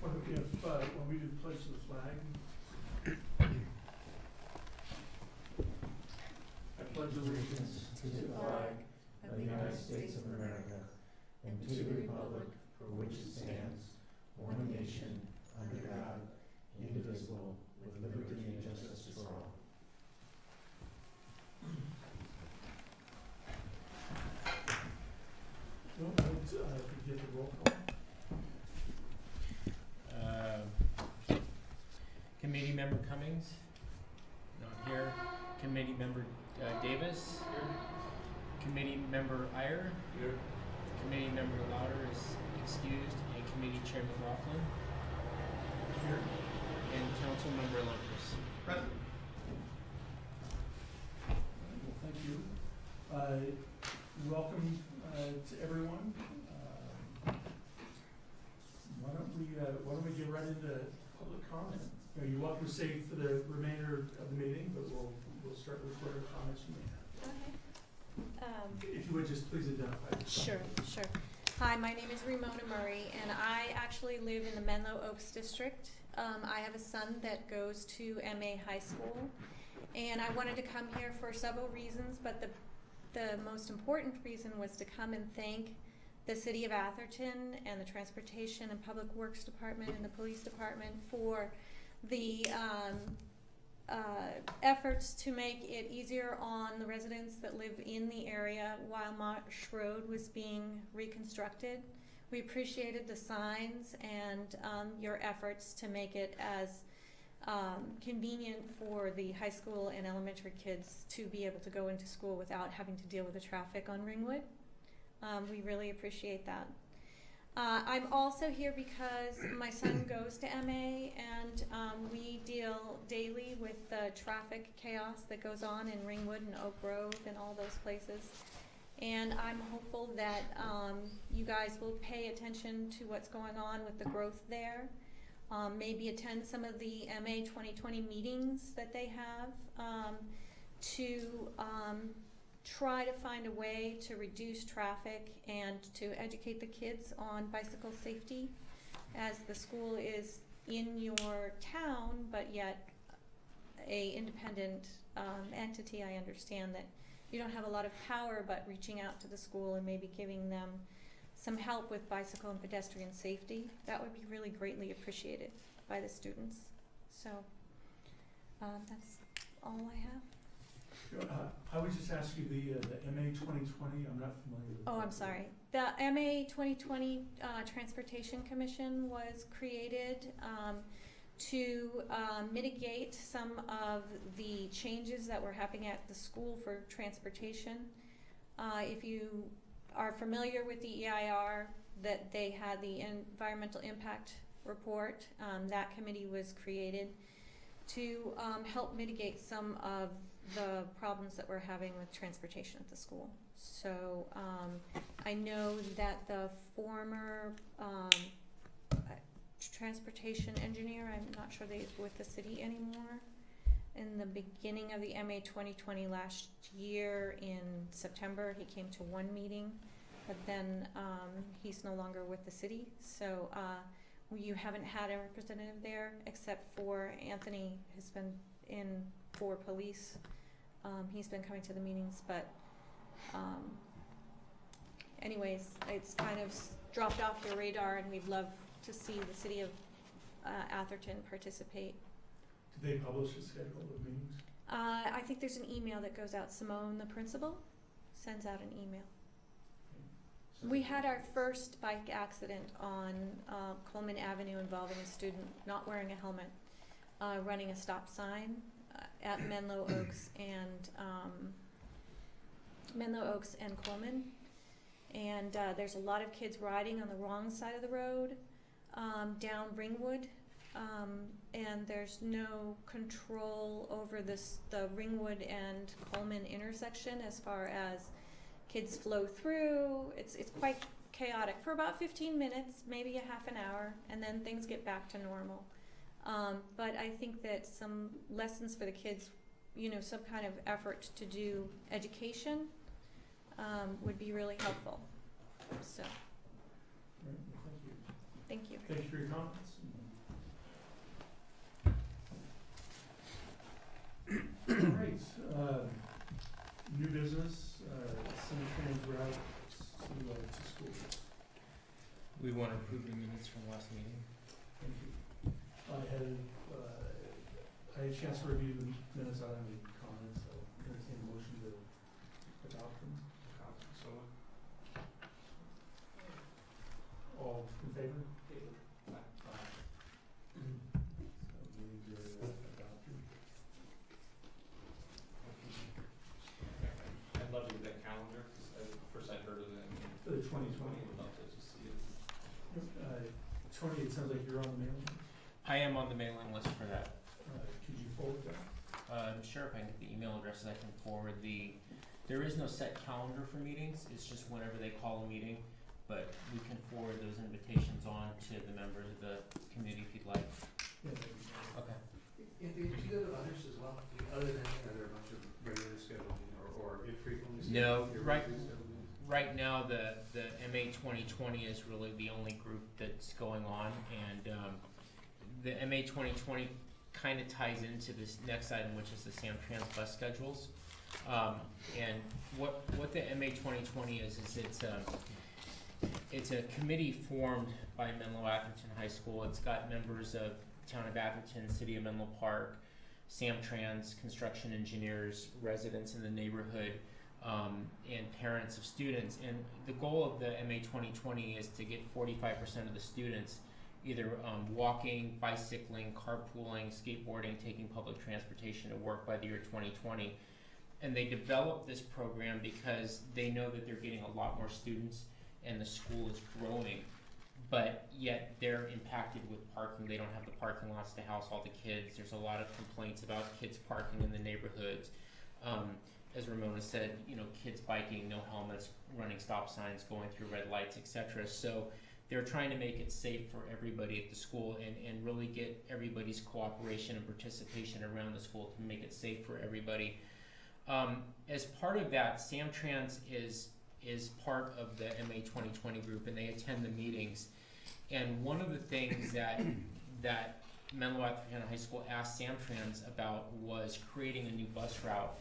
When we do the pledge to the flag, I pledge allegiance to the flag of the United States of America and to the republic for which it stands, one nation, under God, indivisible, with liberty and justice for all. Get the roll call. Committee Member Cummings, not here. Committee Member Davis, Here. Committee Member Iyer, Here. Committee Member Lauder is excused, and Committee Chair McLaughlin, Here. and Council Member Lumpers. Present. Well, thank you. Welcome to everyone. Why don't we get right into public comment? You're welcome to stay for the remainder of the meeting, but we'll start with whatever comments you may have. Okay. If you would just please identify yourself. Sure. Hi, my name is Ramona Murray, and I actually live in the Menlo Oaks district. I have a son that goes to MA High School, and I wanted to come here for several reasons, but the most important reason was to come and thank the City of Atherton and the Transportation and Public Works Department and the Police Department for the efforts to make it easier on the residents that live in the area while Marsh Road was being reconstructed. We appreciated the signs and your efforts to make it as convenient for the high school and elementary kids to be able to go into school without having to deal with the traffic on Ringwood. We really appreciate that. I'm also here because my son goes to MA, and we deal daily with the traffic chaos that goes on in Ringwood and Oak Grove and all those places. And I'm hopeful that you guys will pay attention to what's going on with the growth there. Maybe attend some of the MA 2020 meetings that they have to try to find a way to reduce traffic and to educate the kids on bicycle safety, as the school is in your town but yet a independent entity. I understand that you don't have a lot of power, but reaching out to the school and maybe giving them some help with bicycle and pedestrian safety, that would be really greatly appreciated by the students. So that's all I have. I would just ask you the MA 2020, I'm not familiar with Oh, I'm sorry. The MA 2020 Transportation Commission was created to mitigate some of the changes that were happening at the school for transportation. If you are familiar with the EIR, that they had the environmental impact report, that committee was created to help mitigate some of the problems that we're having with transportation at the school. So I know that the former transportation engineer, I'm not sure that he's with the city anymore, in the beginning of the MA 2020 last year in September, he came to one meeting, but then he's no longer with the city. So you haven't had a representative there except for Anthony has been in for police. He's been coming to the meetings, but anyways, it's kind of dropped off your radar, and we'd love to see the city of Atherton participate. Do they publish a schedule of meetings? I think there's an email that goes out. Simone, the principal, sends out an email. We had our first bike accident on Coleman Avenue involving a student not wearing a helmet, running a stop sign at Menlo Oaks and Coleman. And there's a lot of kids riding on the wrong side of the road down Ringwood, and there's no control over the Ringwood and Coleman intersection as far as kids flow through. It's quite chaotic for about 15 minutes, maybe a half an hour, and then things get back to normal. But I think that some lessons for the kids, some kind of effort to do education would be really helpful. So, Right, well, thank you. thank you. Thank you for your comments. minutes from last meeting. Thank you. I had a chance to review the minutes. I don't have any comments, so entertain a motion to adopt them. So, All in favor? Aye. Aye. So meetings are adopted. I'd love to get that calendar, because first I'd heard of it in For the 2020. I'd love to just see it. Tony, it sounds like you're on the mailing. I am on the mailing list for that. Could you forward that? Sure, if I can get the email addresses, I can forward there is no set calendar for meetings, it's just whenever they call a meeting, but we can forward those invitations on to the members of the committee if you'd like. Yeah, that'd be great. Okay. Anthony, do you go to others as well? Other than, are there a bunch of regularly scheduled or infrequently scheduled? No, right, irregularly scheduled meetings? right now, the MA 2020 is really the only group that's going on, and the MA 2020 kind of ties into this next item, which is the Samtrans bus schedules. And what the MA 2020 is it's a committee formed by Menlo Atherton High School. It's got members of Town of Atherton, City of Menlo Park, Samtrans, construction engineers, residents in the neighborhood, and parents of students. And the goal of the MA 2020 is to get 45% of the students either walking, bicycling, carpooling, skateboarding, taking public transportation to work by the year 2020. And they developed this program because they know that they're getting a lot more students and the school is growing, but yet they're impacted with parking. They don't have the parking lots to house all the kids. There's a lot of complaints about kids parking in the neighborhoods. As Ramona said, kids biking, no helmets, running stop signs, going through red lights, etc. So they're trying to make it safe for everybody at the school and really get everybody's cooperation and participation around the school to make it safe for everybody. As part of that, Samtrans is part of the MA 2020 group, and they attend the meetings. And one of the things that Menlo Atherton High School asked Samtrans about was creating a new bus route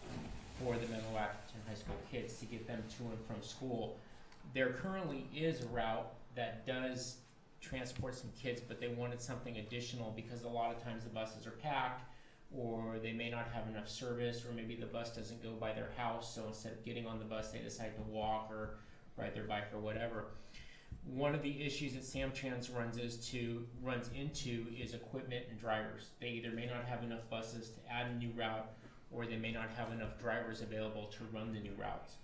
for the Menlo Atherton High School kids to get them to and from school. There currently is a route that does transport some kids, but they wanted something additional because a lot of times the buses are packed, or they may not have enough service, or maybe the bus doesn't go by their house, so instead of getting on the bus they decide to walk or ride their bike or whatever. One of the issues that Samtrans runs into is equipment and drivers. They either may not have enough buses to add a new route, or they may not have enough drivers available to run the new routes.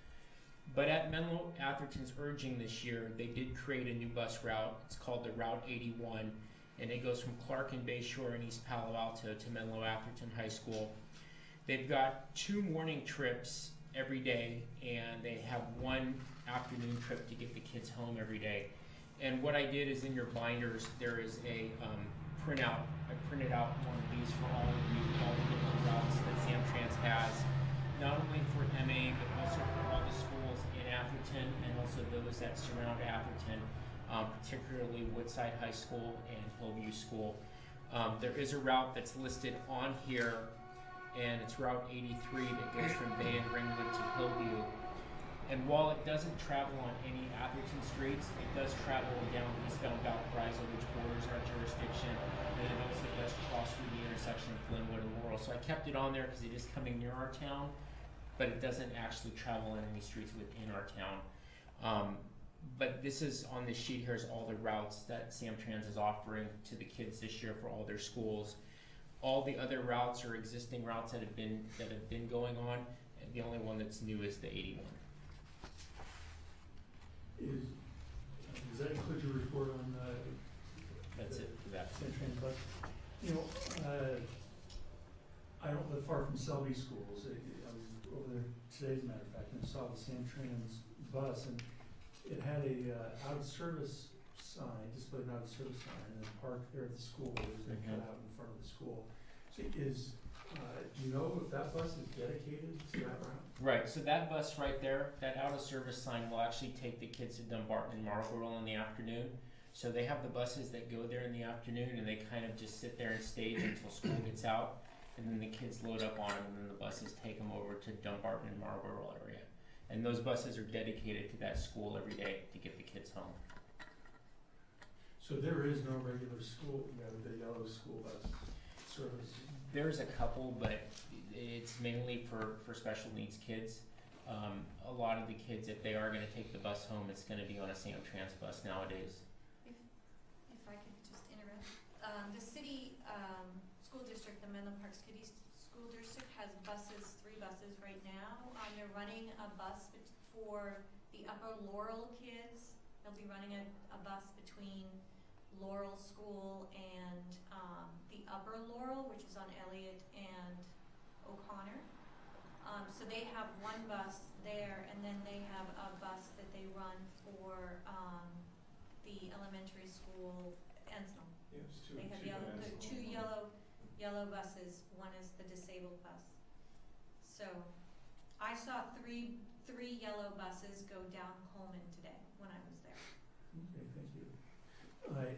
But at Menlo Atherton's urging this year, they did create a new bus route. It's called the Route 81, and it goes from Clark and Bayshore in East Palo Alto to Menlo Atherton High School. They've got 2 morning trips every day, and they have 1 afternoon trip to get the kids home every day. And what I did is in your binders, there is a printout. I printed out one of these for all of you, all the different routes that Samtrans has, not only for MA, but also for all the schools in Atherton and also those that surround Atherton. Particularly Woodside High School and Hillview School. There is a route that's listed on here, and it's Route 83 that goes from Bay and Ringwood to Hillview. And while it doesn't travel on any Atherton streets, it does travel down eastbound Valparaiso, which borders our jurisdiction, and it also does cross through the intersection of Glenwood and Laurel. So I kept it on there because it is coming near our town, but it doesn't actually travel on any streets within our town. But this is on this sheet here is all the routes that Samtrans is offering to the kids this year for all their schools. All the other routes are existing routes that have been going on, and the only one that's new is the 81. Does that include your report on That's it for that. Samtrans bus? I don't live far from Selby schools. I was over there today, as a matter of fact, and I saw the Samtrans bus, and it had a out-of-service sign, displayed an out-of-service sign, and then parked there at the school. There's a cutout in front of the school. So do you know if that bus is dedicated to that route? Right, so that bus right there, that out-of-service sign will actually take the kids to Dumbarton and Marlborough in the afternoon. So they have the buses that go there in the afternoon, and they kind of just sit there and stage until school gets out, and then the kids load up on them, and then the buses take them over to Dumbarton and Marlborough area. And those buses are dedicated to that school every day to get the kids home. So there is no regular school, the yellow school bus service? There's a couple, but it's mainly for special needs kids. A lot of the kids, if they are gonna take the bus home, it's gonna be on a Sam Trans bus nowadays. If I could just interrupt, the city, school district, the Menlo Park City School District has buses, 3 buses right now. They're running a bus for the Upper Laurel kids. They'll be running a bus between Laurel School and, the Upper Laurel, which is on Elliott and O'Connor. So they have 1 bus there, and then they have a bus that they run for, the elementary school, Ensnell. Yeah, it's two. They have two two yellow buses. One is the disabled bus. So I saw three yellow buses go down Coleman today when I was there. Okay, thank you.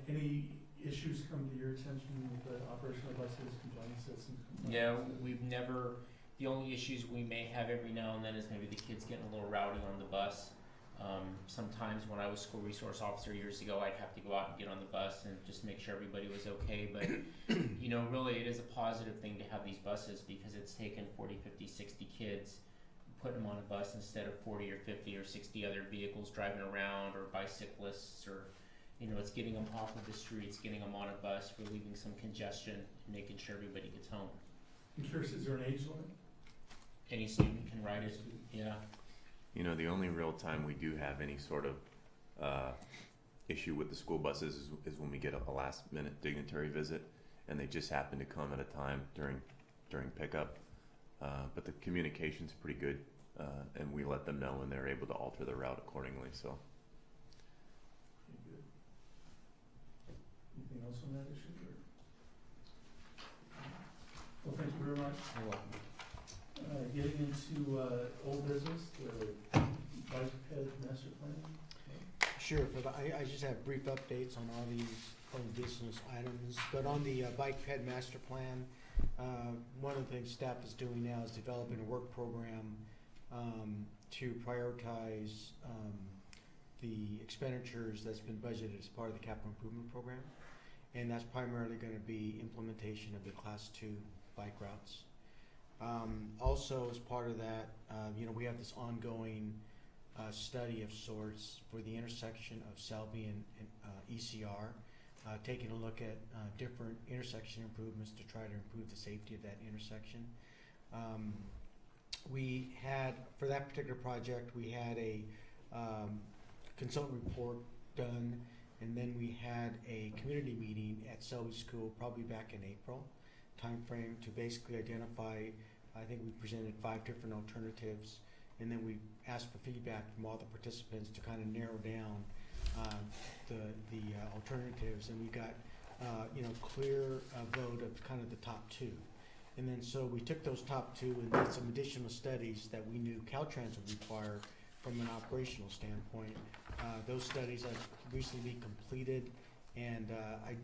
Any issues come to your attention with the operation of buses, complaints, citizens complaints? Yeah, we've never, the only issues we may have every now and then is maybe the kids getting a little rowdy on the bus. Sometimes when I was school resource officer years ago, I'd have to go out and get on the bus and just make sure everybody was okay. But, you know, really it is a positive thing to have these buses because it's taken 40, 50, 60 kids, put them on a bus instead of 40 or 50 or 60 other vehicles driving around or bicyclists or, you know, it's getting them off of the streets, getting them on a bus, relieving some congestion, and making sure everybody gets home. I'm curious, is there an age limit? Any student can ride it, yeah. You know, the only real time we do have any sort of issue with the school buses is when we get a last minute dignitary visit and they just happen to come at a time during pickup. But the communication's pretty good and we let them know when they're able to alter their route accordingly, so. Okay, good. Anything else on that issue? Well, thank you very much. You're welcome. Getting into old business, the bike ped master plan. Sure, I just have brief updates on all these old business items, but on the bike ped master plan, one of the things staff is doing now is developing a work program to prioritize the expenditures that's been budgeted as part of the capital improvement program, and that's primarily going to be implementation of the Class 2 bike routes. Also, as part of that, you know, we have this ongoing study of sorts for the intersection of Selby and ECR, taking a look at different intersection improvements to try to improve the safety of that intersection. We had, for that particular project, we had a consultant report done, and then we had a community meeting at Selby School probably back in April timeframe to basically identify, I think we presented 5 different alternatives, and then we asked for feedback from all the participants to kind of narrow down the alternatives, and we got you know, clear vote of kind of the top 2. And then so we took those top 2 and did some additional studies that we knew Caltrans would require from an operational standpoint. Those studies have recently been completed, and I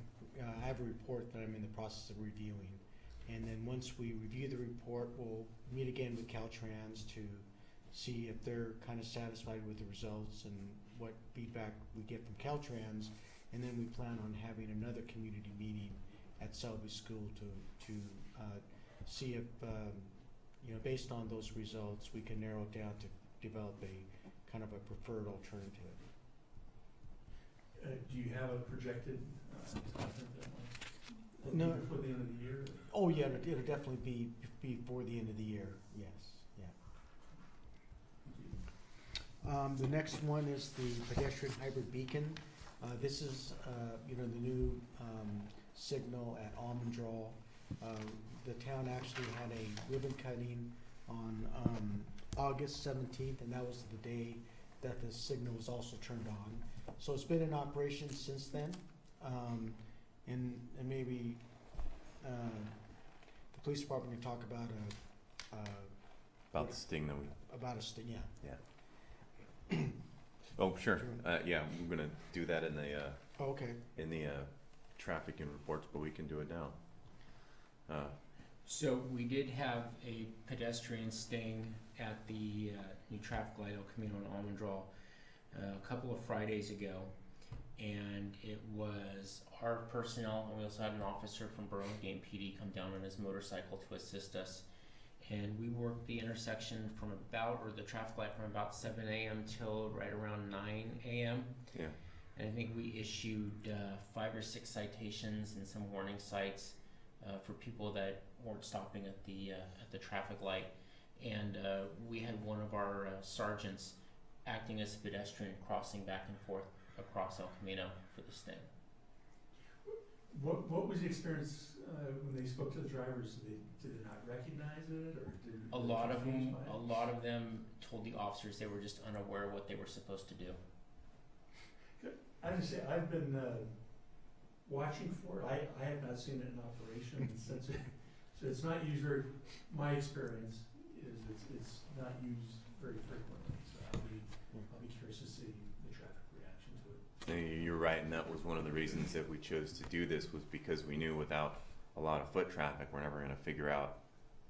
have a report that I'm in the process of reviewing. And then once we review the report, we'll meet again with Caltrans to see if they're kind of satisfied with the results and what feedback we get from Caltrans. And then we plan on having another community meeting at Selby School to see if, you know, based on those results, we can narrow it down to develop a kind of a preferred alternative. Do you have a projected time frame for that one? No. Before the end of the year? Oh yeah, it'll definitely be before the end of the year. Yes, yeah. The next one is the pedestrian hybrid beacon. This is you know, the new signal at Almond Draw. The town actually had a ribbon cutting on August 17th, and that was the day that the signal was also turned on. So it's been in operation since then, and maybe the police department can talk about The sting that we, about a sting. Yeah. yeah. Oh, sure. Yeah, we're gonna do that in the Oh, okay. in the traffic and reports, but we can do it now. So we did have a pedestrian sting at the new traffic light El Camino in Almond Draw a couple of Fridays ago, and it was our personnel, and we also had an officer from Burlingame PD come down on his motorcycle to assist us. And we worked the intersection from the traffic light from about 7 a.m. till right around 9 a.m. Yeah. And I think we issued 5 or 6 citations and some warning sights for people that weren't stopping at the traffic light. And we had one of our sergeants acting as a pedestrian crossing back and forth across El Camino for the sting. What was the experience when they spoke to the drivers? Did they not recognize it, or did A lot of them told the officers they were just unaware of what they were supposed to do. I just say I've been watching for it. I have not seen it in operation since it, so it's not used very. My experience is it's not used very frequently. So I'll be curious to see the traffic reaction to it. And you're right, and that was one of the reasons that we chose to do this, was because we knew without a lot of foot traffic, we're never going to figure out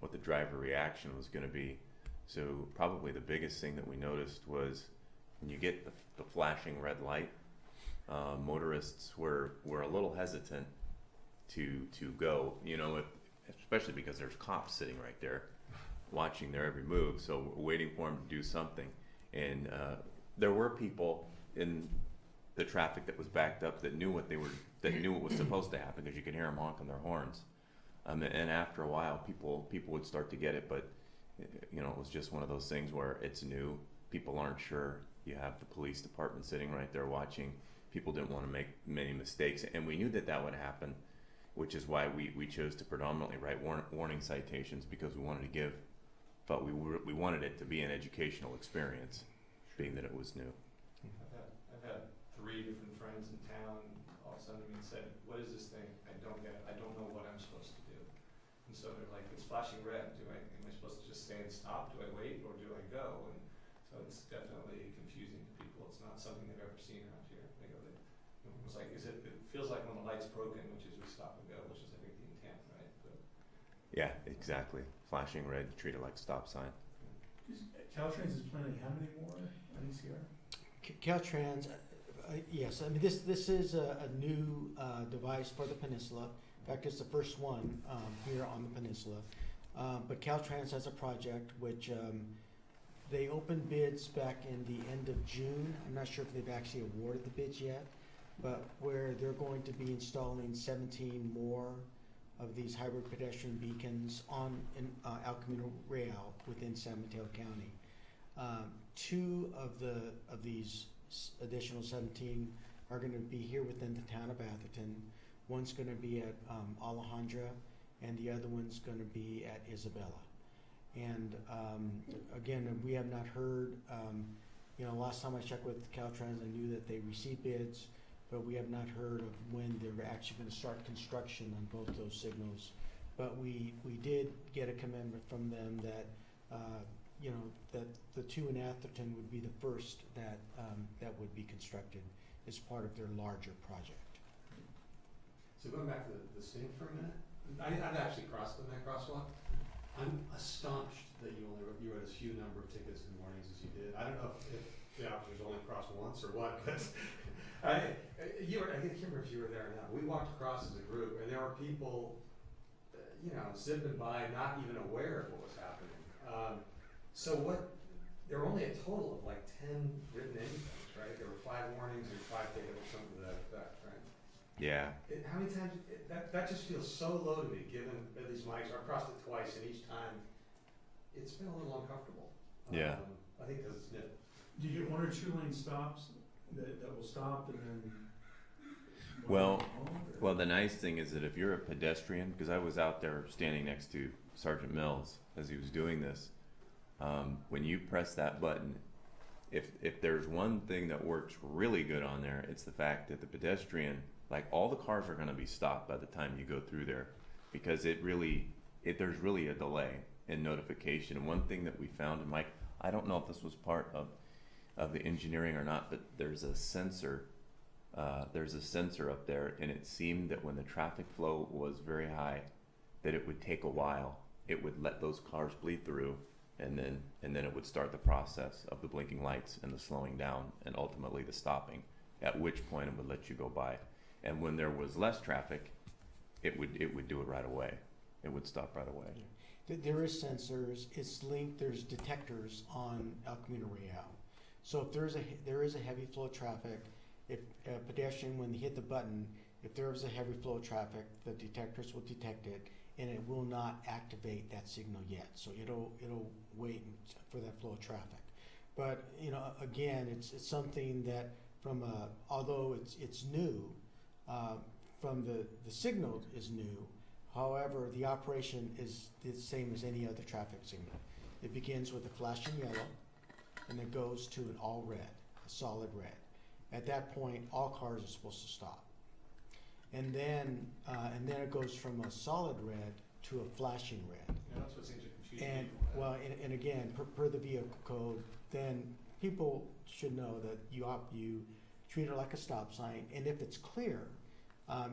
what the driver reaction was going to be. So probably the biggest thing that we noticed was when you get the flashing red light, motorists were a little hesitant to go, especially because there's cops sitting right there watching their every move, so we're waiting for them to do something. And there were people in the traffic that was backed up that knew what was supposed to happen, because you could hear them honking their horns. And after a while, people would start to get it, but it was just one of those things where it's new. People aren't sure. You have the police department sitting right there watching. People didn't want to make many mistakes, and we knew that would happen, which is why we chose to predominantly write warning citations, because we wanted it to be an educational experience, being that it was new. I've had 3 different friends in town all of a sudden to me and said, "What is this thing? I don't get it. I don't know what I'm supposed to do." And so they're like, "It's flashing red. Am I supposed to just stay and stop? Do I wait, or do I go?" And so it's definitely confusing to people. It's not something they've ever seen around here. They go, it's like, it feels like when the light's broken, which is we stop and go, which is I think the intent, right? But Yeah, exactly. Flashing red, treat it like a stop sign. Caltrans is planning how many more on ECR? Caltrans, yes. I mean, this is a new device for the peninsula. In fact, it's the first one here on the peninsula. But Caltrans has a project which they opened bids back in the end of June. I'm not sure if they've actually awarded the bids yet, but where they're going to be installing 17 more of these hybrid pedestrian beacons in El Camino Real within San Mateo County. 2 of these additional 17 are going to be here within the town of Atherton. One's going to be at Alejandra, and the other one's going to be at Isabella. And again, we have not heard. Last time I checked with Caltrans, I knew that they received bids, but we have not heard of when they're actually going to start construction on both those signals. But we did get a commitment from them that that the 2 in Atherton would be the first that would be constructed as part of their larger project. So going back to the sting for a minute, I've actually crossed in that crosswalk. I'm astonished that you wrote as few number of tickets and warnings as you did. I don't know if the officers only crossed once or what, but I can't remember if you were there or not. We walked across as a group, and there were people, zipping by, not even aware of what was happening. There were only a total of like 10 written anythings, right? There were 5 warnings and 5 tickets or something to that effect, right? Yeah. How many times, that just feels so low to me, given that these mics, I crossed it twice, and each time, it's been a little uncomfortable. Yeah. I think because it's new. Do you get 1 or 2 lane stops that will stop and then? Well, the nice thing is that if you're a pedestrian, because I was out there standing next to Sergeant Mills as he was doing this, when you press that button, if there's one thing that works really good on there, it's the fact that the pedestrian, like all the cars are going to be stopped by the time you go through there, because there's really a delay in notification. And one thing that we found, and Mike, I don't know if this was part of the engineering or not, but there's a sensor up there, and it seemed that when the traffic flow was very high, that it would take a while. It would let those cars bleed through, and then it would start the process of the blinking lights and the slowing down and ultimately the stopping at which point it would let you go by. And when there was less traffic, it would do it right away. It would stop right away. There is sensors, it's linked, there's detectors on El Camino Real. So if there is a heavy flow of traffic, if a pedestrian, when they hit the button, if there is a heavy flow of traffic, the detectors will detect it, and it will not activate that signal yet. So it'll wait for that flow of traffic. But again, it's something that although it's new, from the signal is new. However, the operation is the same as any other traffic signal. It begins with a flashing yellow, and it goes to an all red, a solid red. At that point, all cars are supposed to stop. And then it goes from a solid red to a flashing red. Yeah, that's what seems to confuse And people. well, and again, per the vehicle code, then people should know that you treat it like a stop sign, and if it's clear,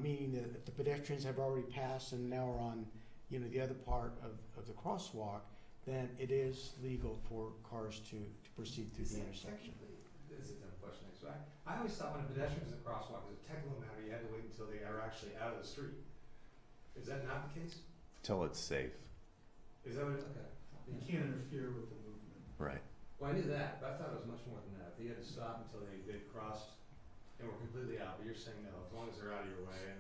meaning that if the pedestrians have already passed and now are on, the other part of the crosswalk, then it is legal for cars to proceed through the intersection. This is a dumb question, so I always thought when a pedestrian was in a crosswalk, as a technical matter, you had to wait until they are actually out of the street. Is that not the case? Till it's safe. Is that what it is? Okay. You can't interfere with the movement. Right. Well, I knew that, but I thought it was much more than that. They had to stop until they'd crossed and were completely out, but you're saying no, as long as they're out of your way and,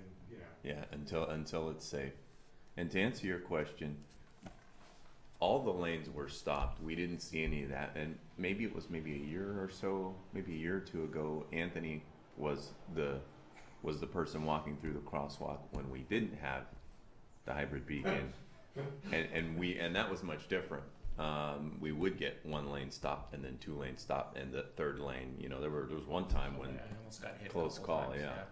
Yeah, until it's safe. And to answer your question, all the lanes were stopped. We didn't see any of that. And maybe it was a year or two ago, Anthony was the person walking through the crosswalk when we didn't have the hybrid beacon. and that was much different. We would get one lane stopped and then 2 lanes stopped, and the third lane, there was one time when I almost got hit a close couple call, times, yeah.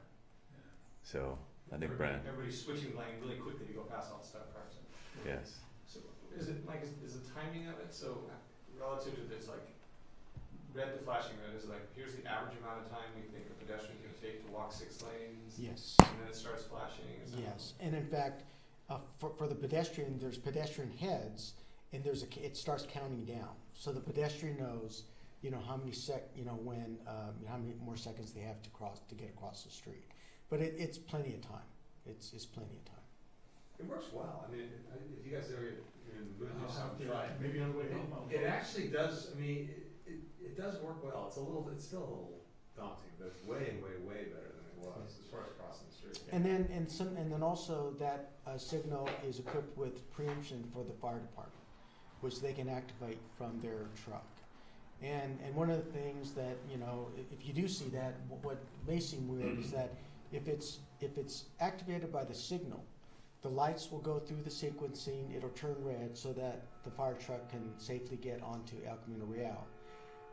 So I think Everybody's switching lane really quickly to go past all the stop cars. yes. So is it, Mike, is the timing of it, so relative to this, like, red to flashing red, is it like, here's the average amount of time we think a pedestrian can take to walk 6 lanes? Yes. And then it starts flashing? Is that Yes, and in fact, for the pedestrian, there's pedestrian heads, and it starts counting down. So the pedestrian knows, how many how many more seconds they have to get across the street. But it's plenty of time. It's plenty of time. it works well. I mean, if you guys are in the mood, I'll just have to, try it. maybe on the way home. It actually does, it does work well. It's still a little daunting, but it's way, way, way better than it was as far as crossing the street. And then also that signal is equipped with preemption for the fire department, which they can activate from their truck. And one of the things that, if you do see that, what may seem weird is that if it's activated by the signal, the lights will go through the sequencing, it'll turn red so that the fire truck can safely get onto El Camino Real.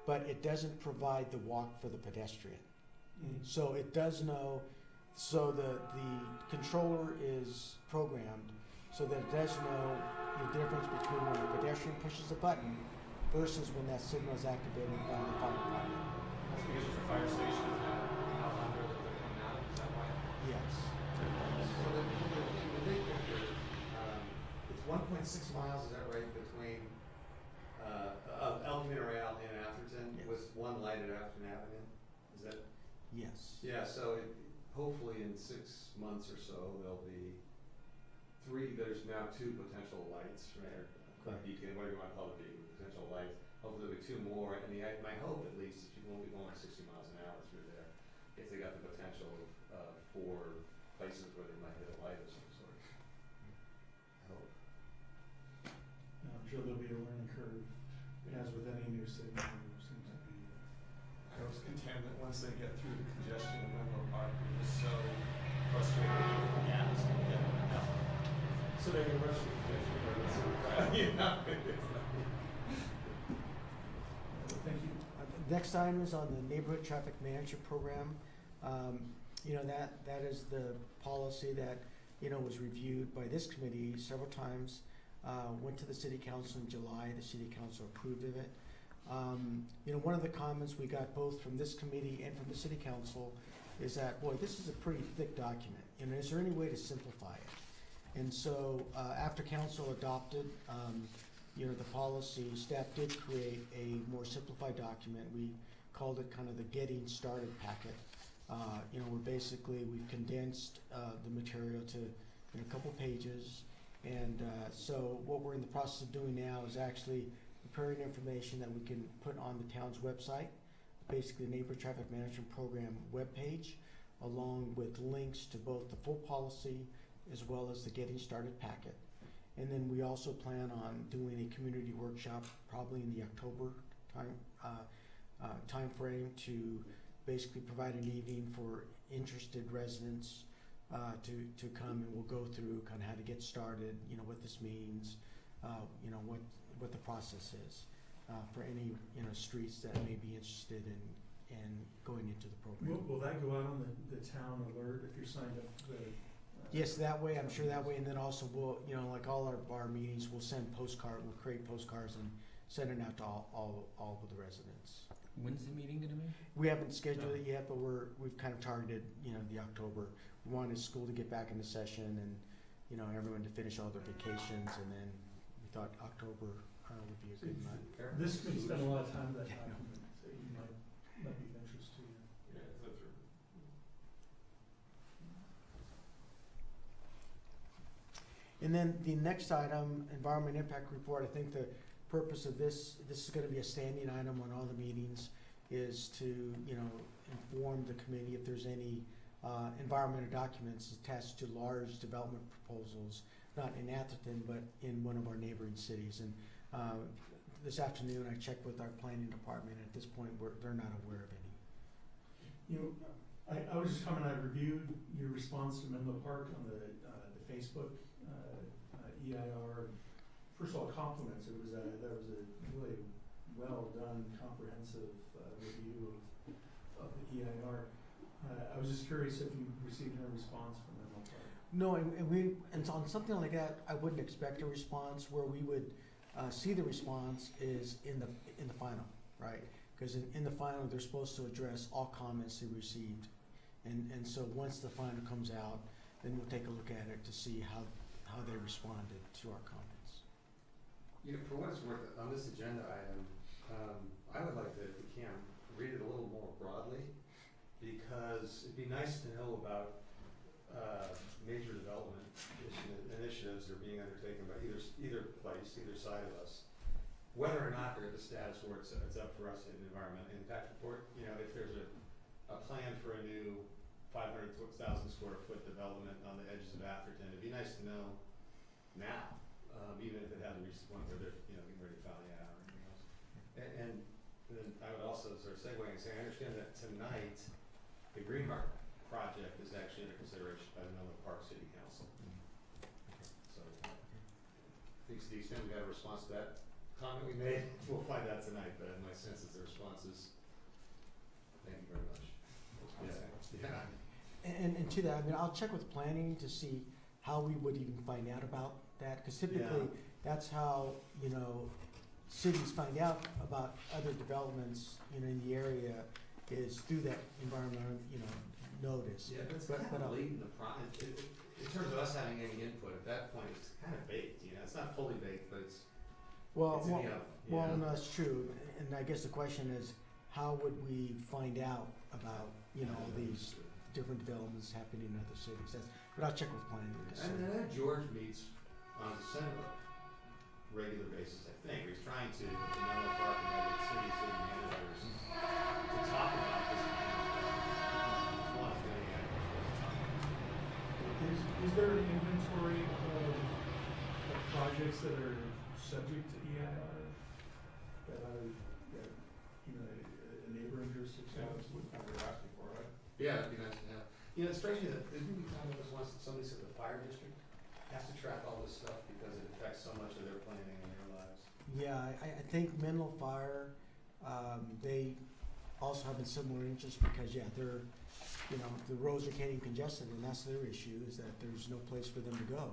But it doesn't provide the walk for the pedestrian. So it does know, so the controller is programmed so that it does know the difference between when a pedestrian pushes a button versus when that signal is activated by the fire department. That's because there's a fire station out under that they're coming out, is that why? Yes. So the big picture, it's 1.6 miles, is that right, between of El Camino Real and Atherton, Yes. with one light at Atherton Avenue? Is that? Yes. Yeah, so hopefully in 6 months or so, there'll be 3, there's now 2 potential lights, right? Correct. Beacon, whatever you want to call it, beacon, potential lights. Hopefully there'll be 2 more, and my hope at least is people won't be going 60 miles an hour through there if they got the potential of 4 places where they might hit a light of some sort. I hope. I'm sure there'll be a learning curve, as with any new signal, there seems to be. I was contend that once they get through the congestion of Menlo Park, it was so frustrating with the gas. So they can rush the congestion, or it's, Thank you. Next item is on the neighborhood traffic management program. That is the policy that, was reviewed by this committee several times. Went to the city council in July, the city council approved of it. One of the comments we got both from this committee and from the city council is that, boy, this is a pretty thick document. Is there any way to simplify it? And so after council adopted, the policy, staff did create a more simplified document. We called it kind of the getting started packet. We've condensed the material in a couple pages. And so what we're in the process of doing now is actually preparing information that we can put on the town's website, basically the Neighborhood Traffic Management Program webpage, along with links to both the full policy as well as the Getting Started packet. And then we also plan on doing a community workshop probably in the October time frame to basically provide an evening for interested residents to come, and we'll go through kind of how to get started, what this means, what the process is for any streets that may be interested in going into the program. Will that go out on the town alert if you're signed up for the? Yes, that way, I'm sure that way, and then also we'll, like all our meetings, we'll create postcards and send it out to all of the residents. When's the meeting gonna be? We haven't scheduled it yet, but we've kind of targeted, the October. We wanted school to get back into session and, everyone to finish all their vacations, and then we thought October would be a good month. This could spend a lot of time with that document, so you might be of interest to you. Yeah, that's right. And then the next item, environment impact report, I think the purpose of this is going to be a standing item on all the meetings, is to, inform the committee if there's any environmental documents attached to large development proposals, not in Atherton, but in one of our neighboring cities. And this afternoon, I checked with our planning department. At this point, they're not aware of any. I was just commenting, I reviewed your response to Menlo Park on the Facebook EIR. First of all, compliments. That was a really well done, comprehensive review of the EIR. I was just curious if you received a response from Menlo Park. No, and on something like that, I wouldn't expect a response. Where we would see the response is in the final, right? Because in the final, they're supposed to address all comments they received, and so once the final comes out, then we'll take a look at it to see how they responded to our comments. For what it's worth, on this agenda item, I would like to, if we can, read it a little more broadly, because it'd be nice to know about major development initiatives that are being undertaken by either side of us, whether or not they're at the status where it's up for us in the environment impact report. If there's a plan for a new 500,000 square foot development on the edges of Atherton, it'd be nice to know now, even if it hasn't reached the point where they're getting ready to file the out or anything else. And then I would also sort of segue and say, I understand that tonight the Green Mark project is actually under consideration by the Menlo Park City Council. So I think to the extent we got a response to that comment we made, we'll find out tonight, but my sense is the response is thank you very much. Yeah. And to that, I'll check with planning to see how we would even find out about that, because typically that's how cities find out about other developments in the area, is through that environmental notice. Yeah, but it's kind of late in the process. In terms of us having any input at that point, it's kind of baked. It's not fully baked, but it's well, no, that's true. And I guess the question is, how would we find out about these different developments happening in other cities? But I'll check with planning. And I know George meets on a regular basis, I think. He's trying to, with the Menlo Park and other city managers, to talk about this kind of stuff. It's one of the Is there an inventory of projects that are subject to EIR that are a neighboring jurisdiction? That's what we're asking for, right? Yeah, it'd be nice to have. It strikes me that didn't we talk about this once, that somebody said the fire district has to track all this stuff because it affects so much of their planning and their lives. Yeah, I think Menlo Fire, they also have a similar interest because they're the roads are getting congested, and that's their issue, is that there's no place for them to go,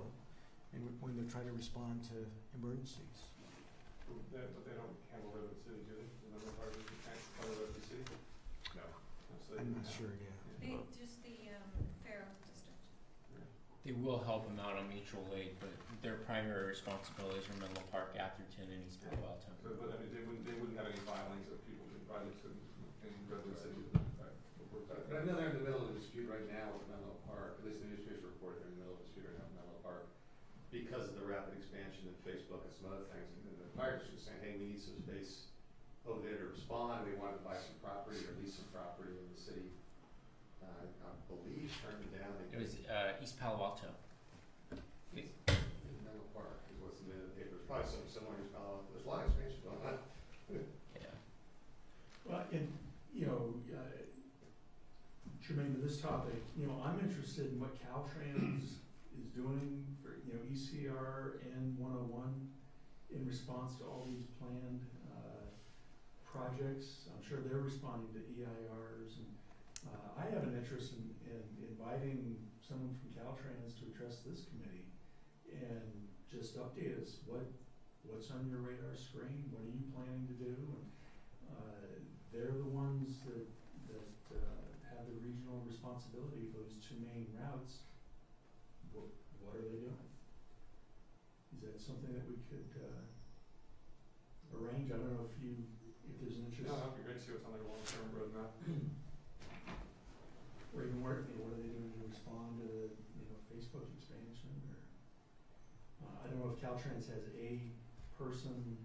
and when they're trying to respond to emergencies. But they don't handle Redwood City, do they? The Menlo Park can't handle Redwood City? No. I'm not sure, Just the Fair District. They will help them out on mutual aid, but their primary responsibilities are Menlo Park, Atherton, and East Palo Alto. But they wouldn't have any filings of people in private in Redwood City. But I know they're in the middle of a dispute right now with Menlo Park, at least the newspaper reported they're in the middle of a dispute right now with Menlo Park because of the rapid expansion of Facebook and some other things. And the fire district was saying, hey, we need some space over there to respond. We wanted to buy some property or lease some property in the city. I believe turned it down. It was East Palo Alto. Menlo Park is what's in the paper. It's probably something similar to Palo Alto. There's a lot of expansion going on. Yeah. Well, and, germane to this topic, I'm interested in what Caltrans is doing for, ECR and 101 in response to all these planned projects. I'm sure they're responding to EIRs, and I have an interest in inviting someone from Caltrans to address this committee and just update us what's on your radar screen, what are you planning to do, and they're the ones that have the regional responsibility for those two main routes. What are they doing? Is that something that we could arrange? I don't know if there's an interest. No, that'd be great to see what's on their long-term roadmap. Or even what are they doing to respond to the Facebook expansion? Or I don't know if Caltrans has a person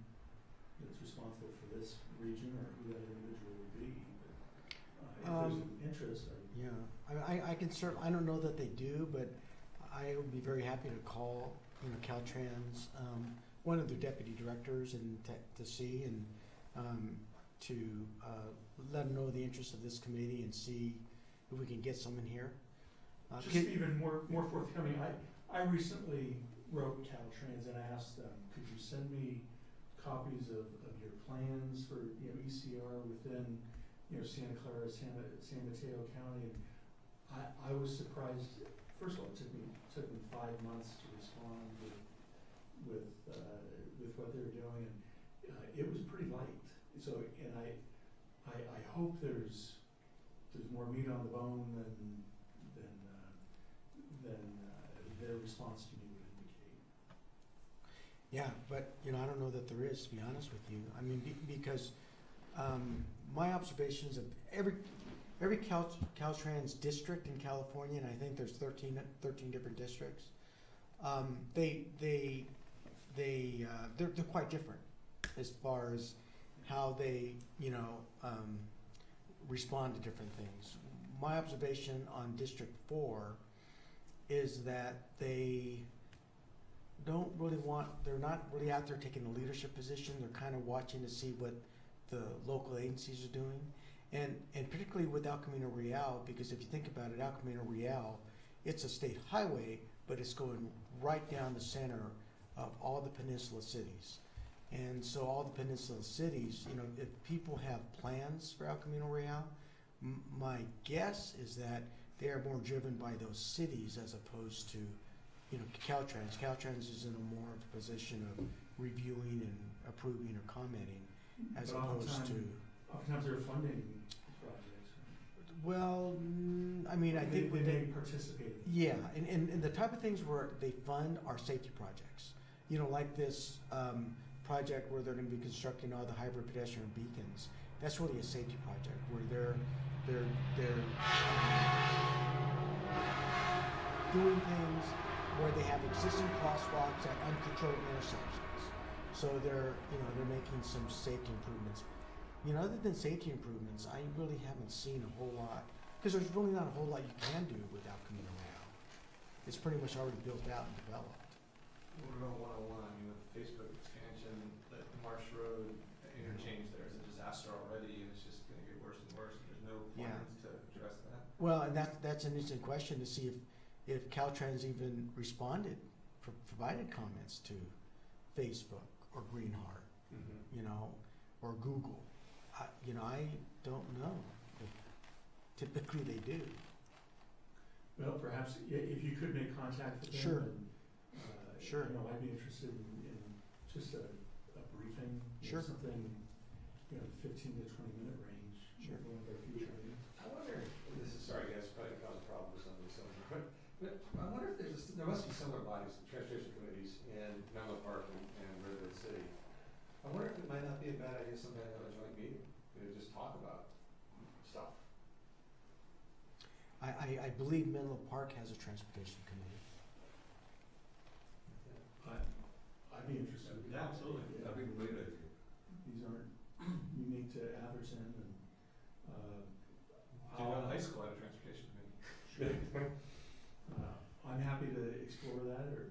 that's responsible for this region or who that individual would be. But if there's an interest, I can certainly. I don't know that they do, but I would be very happy to call Caltrans, one of their deputy directors, and to see and to let them know the interest of this committee and see if we can get someone here. Just even more forthcoming, I recently wrote Caltrans and I asked them, could you send me copies of your plans for ECR within Santa Clara, San Mateo County? And I was surprised. First of all, it took me 5 months to respond with what they were doing, and it was pretty light. So, and I hope there's more meat on the bone than their response to me would indicate. Yeah, but I don't know that there is, to be honest with you. I mean, because my observations of every Caltrans district in California, and I think there's 13 different districts. They're quite different as far as how they respond to different things. My observation on District 4 is that they don't really they're not really out there taking a leadership position. They're kind of watching to see what the local agencies are doing. And particularly with El Camino Real, because if you think about it, El Camino Real, it's a state highway, but it's going right down the center of all the peninsula cities. And so all the peninsula cities, if people have plans for El Camino Real, my guess is that they are more driven by those cities as opposed to, Caltrans. Caltrans is in a more of a position of reviewing and approving or commenting as opposed to... Oftentimes they're funding projects. Well, I mean, I think they may participate. Yeah, and the type of things where they fund are safety projects. Like this project where they're going to be constructing all the hybrid pedestrian beacons. That's really a safety project where they're doing things where they have existing crosswalks at uncontrolled intersections. So they're making some safety improvements. Other than safety improvements, I really haven't seen a whole lot, because there's really not a whole lot you can do with El Camino Real. It's pretty much already built out and developed. What about 101? I mean, with the Facebook expansion, the Marsh Road interchange there is a disaster already, and it's just going to get worse and worse. And there's no plans to address that. Well, and that's an interesting question to see if Caltrans even provided comments to Facebook or Greenheart, or Google. I don't know if typically they do. Well, perhaps if you could make contact with them. Sure. And, Sure. I'd be interested in just a briefing, Sure. Something, 15 to 20 minute range. Sure. For one of our future meetings. I wonder if sorry guys, probably cause a problem with somebody, but I wonder if there must be similar bodies, transportation committees in Menlo Park and Redwood City. I wonder if it might not be a bad idea sometime to have a joint meeting, just talk about stuff. I believe Menlo Park has a transportation committee. I'd be interested. Yeah, absolutely. Yeah. That'd be a great idea. These aren't unique to Atherton and, Do you know the high school had a transportation committee? I'm happy to explore that or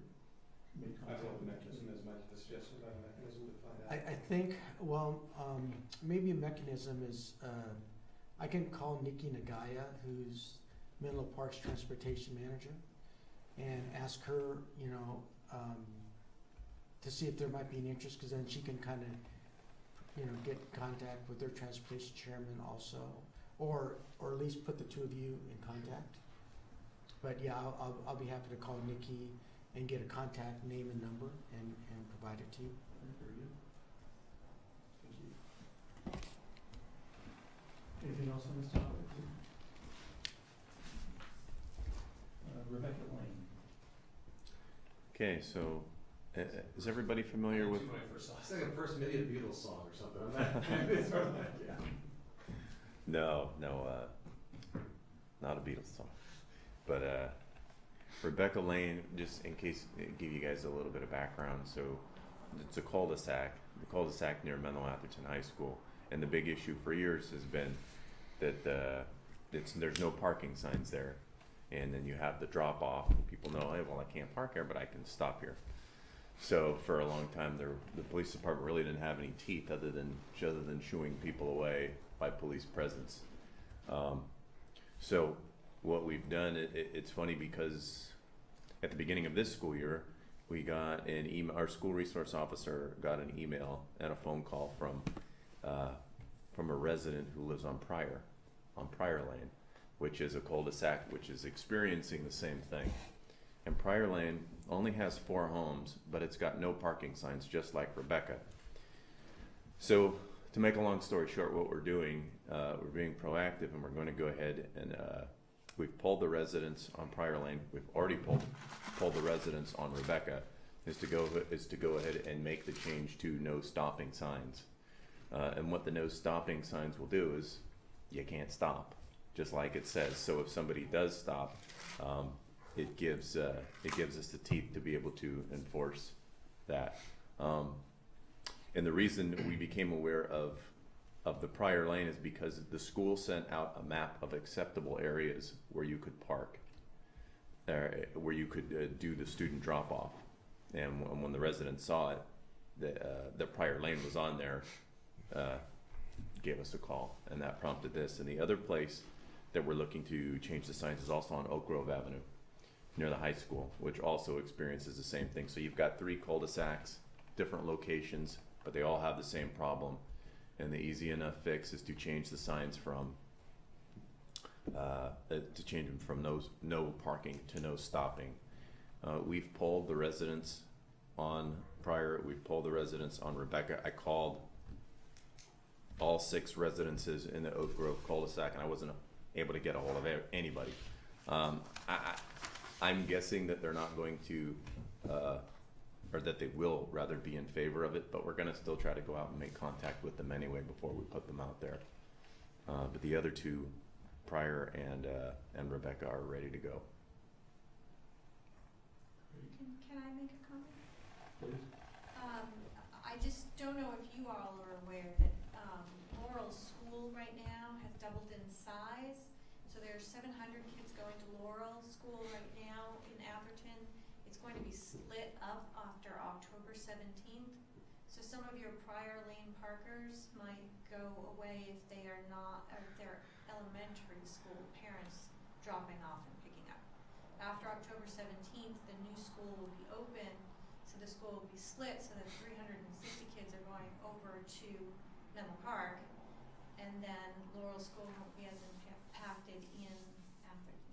make I contact. don't know the with mechanism as much, the suggestion about a mechanism to find out. I think, well, maybe a mechanism is, I can call Nikki Nagaya, who's Menlo Park's transportation manager, and ask her, you know, to see if there might be an interest, because then she can kind of, you know, get in contact with their transportation chairman also, or at least put the two of you in contact. But yeah, I'll be happy to call Nikki and get a contact name and number and provide it to you. Very good. Thank you. Anything else on this topic? Rebecca Lane. Okay, so is everybody familiar with? When I first saw it. It's like a person, maybe a Beatles song or something. I'm not, it's sort of like, yeah. No, not a Beatles song. But Rebecca Lane, just in case, give you guys a little bit of background. So it's a cul-de-sac, the cul-de-sac near Menlo Atherton High School. And the big issue for years has been that there's no parking signs there. And then you have the drop off, and people know, hey, well, I can't park here, but I can stop here. So for a long time, the police department really didn't have any teeth other than shooing people away by police presence. So what we've done, it's funny because at the beginning of this school year, we got an email. Our school resource officer got an email and a phone call from a resident who lives on Pryor Lane, which is a cul-de-sac, which is experiencing the same thing. And Pryor Lane only has 4 homes, but it's got no parking signs, just like Rebecca. So to make a long story short, what we're doing, we're being proactive, and we're going to go ahead and we've pulled the residents on Pryor Lane. We've already pulled the residents on Rebecca. Is to go ahead and make the change to no stopping signs. And what the no stopping signs will do is you can't stop, just like it says. So if somebody does stop, it gives us the teeth to be able to enforce that. And the reason we became aware of the Pryor Lane is because the school sent out a map of acceptable areas where you could park, where you could do the student drop off. And when the residents saw it, the Pryor Lane was on there, gave us a call, and that prompted this. And the other place that we're looking to change the signs is also on Oak Grove Avenue, near the high school, which also experiences the same thing. So you've got 3 cul-de-sacs, different locations, but they all have the same problem. And the easy enough fix is to change the signs from no parking to no stopping. We've polled the residents on Pryor. We've polled the residents on Rebecca. I called all 6 residences in the Oak Grove cul-de-sac, and I wasn't able to get a hold of anybody. I'm guessing that they're not going to, or that they will rather be in favor of it, but we're going to still try to go out and make contact with them anyway before we put them out there. But the other 2, Pryor and Rebecca, are ready to go. Can I make a comment? Please. I just don't know if you all are aware that Laurel School right now has doubled in size. So there's 700 kids going to Laurel School right now in Atherton. It's going to be split up after October 17th. So some of your Pryor Lane parkers might go away if they are not, or if they're elementary school parents dropping off and picking up. After October 17th, the new school will be open, so the school will be split so that 360 kids are going over to Menlo Park, and then Laurel School won't be as impacted in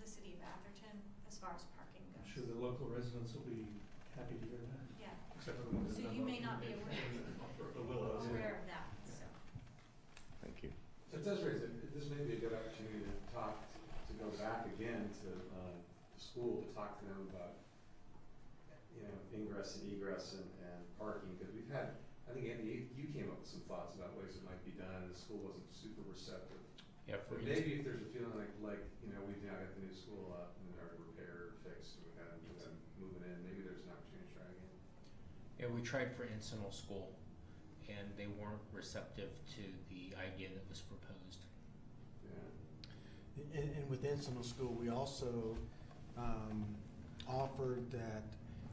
the city of Atherton as far as parking I'm goes. sure the local residents will be happy to hear that. Yeah, Except for the ones so that you don't may not be aware of that, so. Thank you. So it does raise, this may be a good opportunity to go back again to the school, to talk to them about, ingress and egress and parking, because we've had, I think Andy, you came up with some thoughts about ways it might be done, and the school wasn't super receptive. Yeah, for But maybe if there's a feeling like, you know, we've now got the new school up and our repair fixed, and we've got them moving in, maybe there's an opportunity to try again. Yeah, we tried for Encinal School, and they weren't receptive to the idea that was proposed. Yeah. And with Encinal School, we also offered that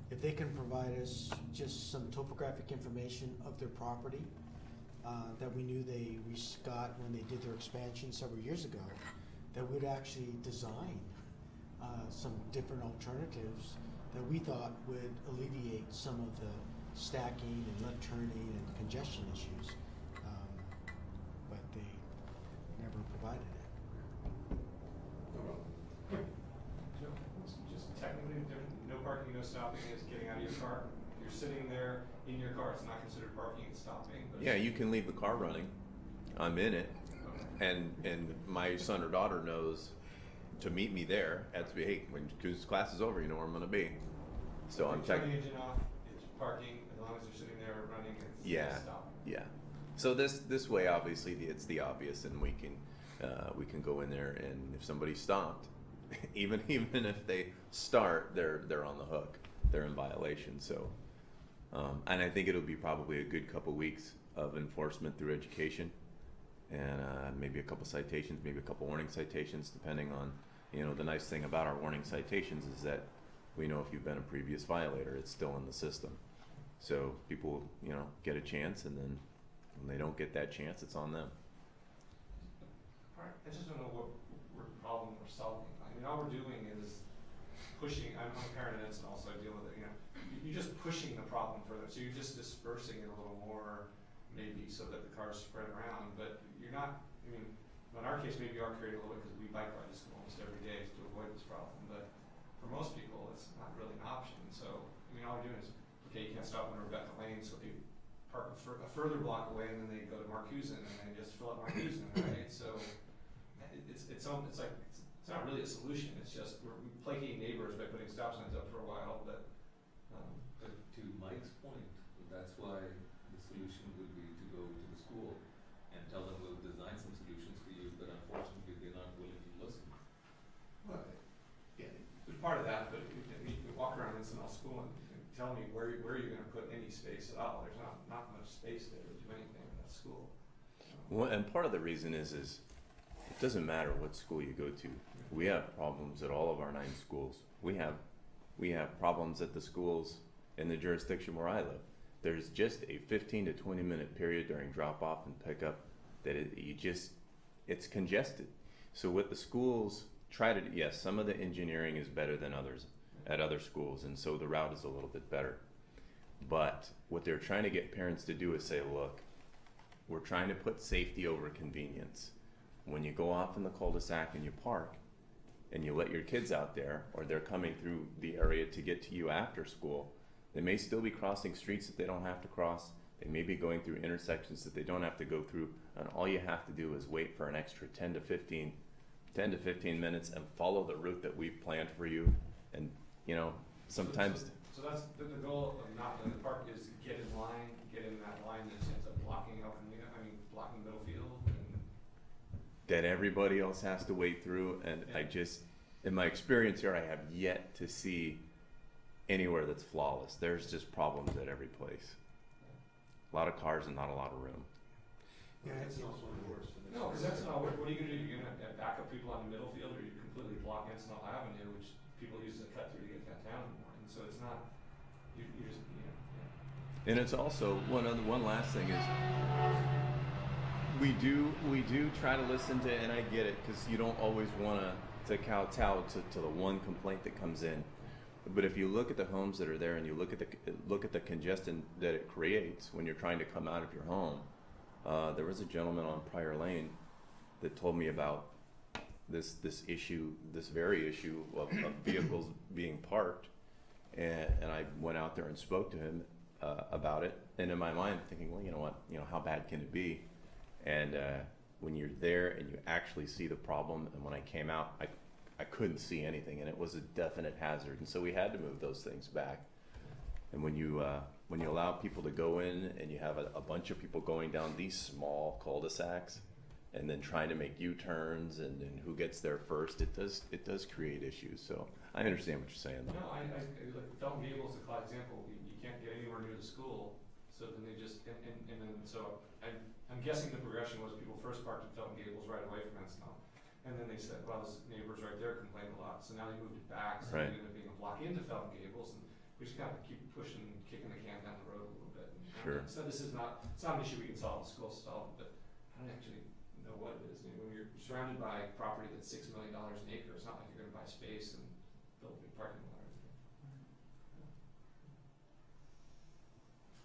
if they can provide us just some topographic information of their property that we knew they got when they did their expansion several years ago, that we'd actually design some different alternatives that we thought would alleviate some of the stacking and left turning and congestion issues, but they never provided it. Oh, well. So, it's just technically different. No parking, no stopping is getting out of your car. If you're sitting there in your car, it's not considered parking, it's stopping. But Yeah, you can leave the car running. I'm in it, and my son or daughter knows to meet me there. Hey, when class is over, you know where I'm going to be. So I'm turn the engine off, it's parking, as long as you're sitting there running, it's stopping. Yeah. So this way, obviously, it's the obvious, and we can go in there, and if somebody stopped, even if they start, they're on the hook. They're in violation. So, and I think it'll be probably a good couple weeks of enforcement through education, and maybe a couple citations, maybe a couple warning citations, depending on, you know, the nice thing about our warning citations is that we know if you've been a previous violator, it's still in the system. So people, you know, get a chance, and then when they don't get that chance, it's on them. All right, I just don't know what problem we're solving. I mean, all we're doing is pushing. I'm a parent and also I deal with it. You know, you're just pushing the problem further. So you're just dispersing it a little more, maybe, so that the cars spread around. But you're not. I mean, in our case, maybe you are creating a little bit because we bike ride to school almost every day to avoid this problem. But for most people, it's not really an option. So I mean, all we're doing is, okay, you can't stop in Rebecca Lane, so they park a further block away, and then they go to Marcusen, and they just fill up Marcusen, right? So it's not really a solution. It's just we're placating neighbors by putting stop signs up for a while. But to Mike's point, that's why the solution would be to go to the school and tell them we'll design some solutions for you, but unfortunately they're not willing to listen. well, yeah, there's part of that. But you walk around Encinal School and tell me where you're going to put any space at all. There's not much space there to do anything in that school. Well, and part of the reason is it doesn't matter what school you go to. We have problems at all of our 9 schools. We have problems at the schools in the jurisdiction where I live. There's just a 15 to 20 minute period during drop off and pickup that it's congested. So what the schools yes, some of the engineering is better than others at other schools, and so the route is a little bit better. But what they're trying to get parents to do is say, look, we're trying to put safety over convenience. When you go off in the cul-de-sac and you park and you let your kids out there, or they're coming through the area to get to you after school, they may still be crossing streets that they don't have to cross. They may be going through intersections that they don't have to go through, and all you have to do is wait for an extra 10 to 15 minutes and follow the route that we've planned for you. And, you know, sometimes... So that's the goal of not letting the park is get in line, get in that line that ends up blocking blocking the middle field. That everybody else has to wait through, and yeah. In my experience here, I have yet to see anywhere that's flawless. There's just problems at every place. A lot of cars and not a lot of room. Yeah, it's also one of the worst. No, because that's not, what are you going to do? You're going to back up people on the middle field, or you completely block Encinal Avenue, which people use as a cut through to get downtown in the morning. So it's not, you just, yeah. And it's also, one last thing is, we do try to listen to, and I get it, because you don't always want to kowtow to the one complaint that comes in. But if you look at the homes that are there, and you look at the congestion that it creates when you're trying to come out of your home, there was a gentleman on Prior Lane that told me about this very issue of vehicles being parked, and I went out there and spoke to him about it. And in my mind, thinking, well, you know what, how bad can it be? And when you're there and you actually see the problem, and when I came out, I couldn't see anything, and it was a definite hazard. And so we had to move those things back. And when you allow people to go in, and you have a bunch of people going down these small cul-de-sacs, and then trying to make U-turns and who gets there first, it does create issues. So I understand what you're saying. No, I like Felton Gable is a classic example. You can't get anywhere near the school, so then they just and then so I'm guessing the progression was people first parked at Felton Gables right away from Encinal, and then they said, well, those neighbors right there complain a lot, so now they moved it back, so Right. it ended up being a block into Felton Gables, and we just kind of keep kicking the can down the road a little bit. And, Sure. So this is not, it's not an issue we can solve, the school solve, but I don't actually know what it is. I mean, when you're surrounded by property that's $6 million an acre, it's not like you're going to buy space and build a big parking lot or anything.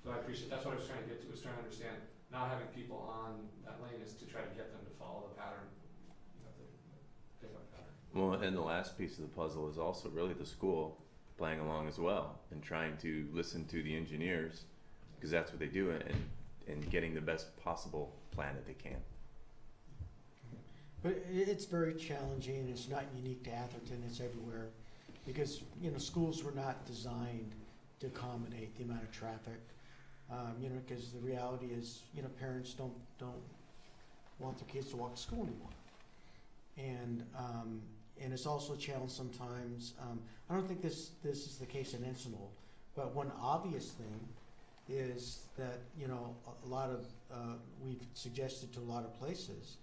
So I appreciate, that's what I was trying to get to, was trying to understand, not having people on that lane is to try to get them to follow the pattern, the pickup pattern. Well, and the last piece of the puzzle is also really the school playing along as well and trying to listen to the engineers, because that's what they do, and getting the best possible plan that they can. But it's very challenging. It's not unique to Atherton. It's everywhere, because schools were not designed to accommodate the amount of traffic. Because the reality is, parents don't want their kids to walk to school anymore, and it's also a challenge sometimes. I don't think this is the case in Encinal, but one obvious thing is that a lot of we've suggested to a lot of places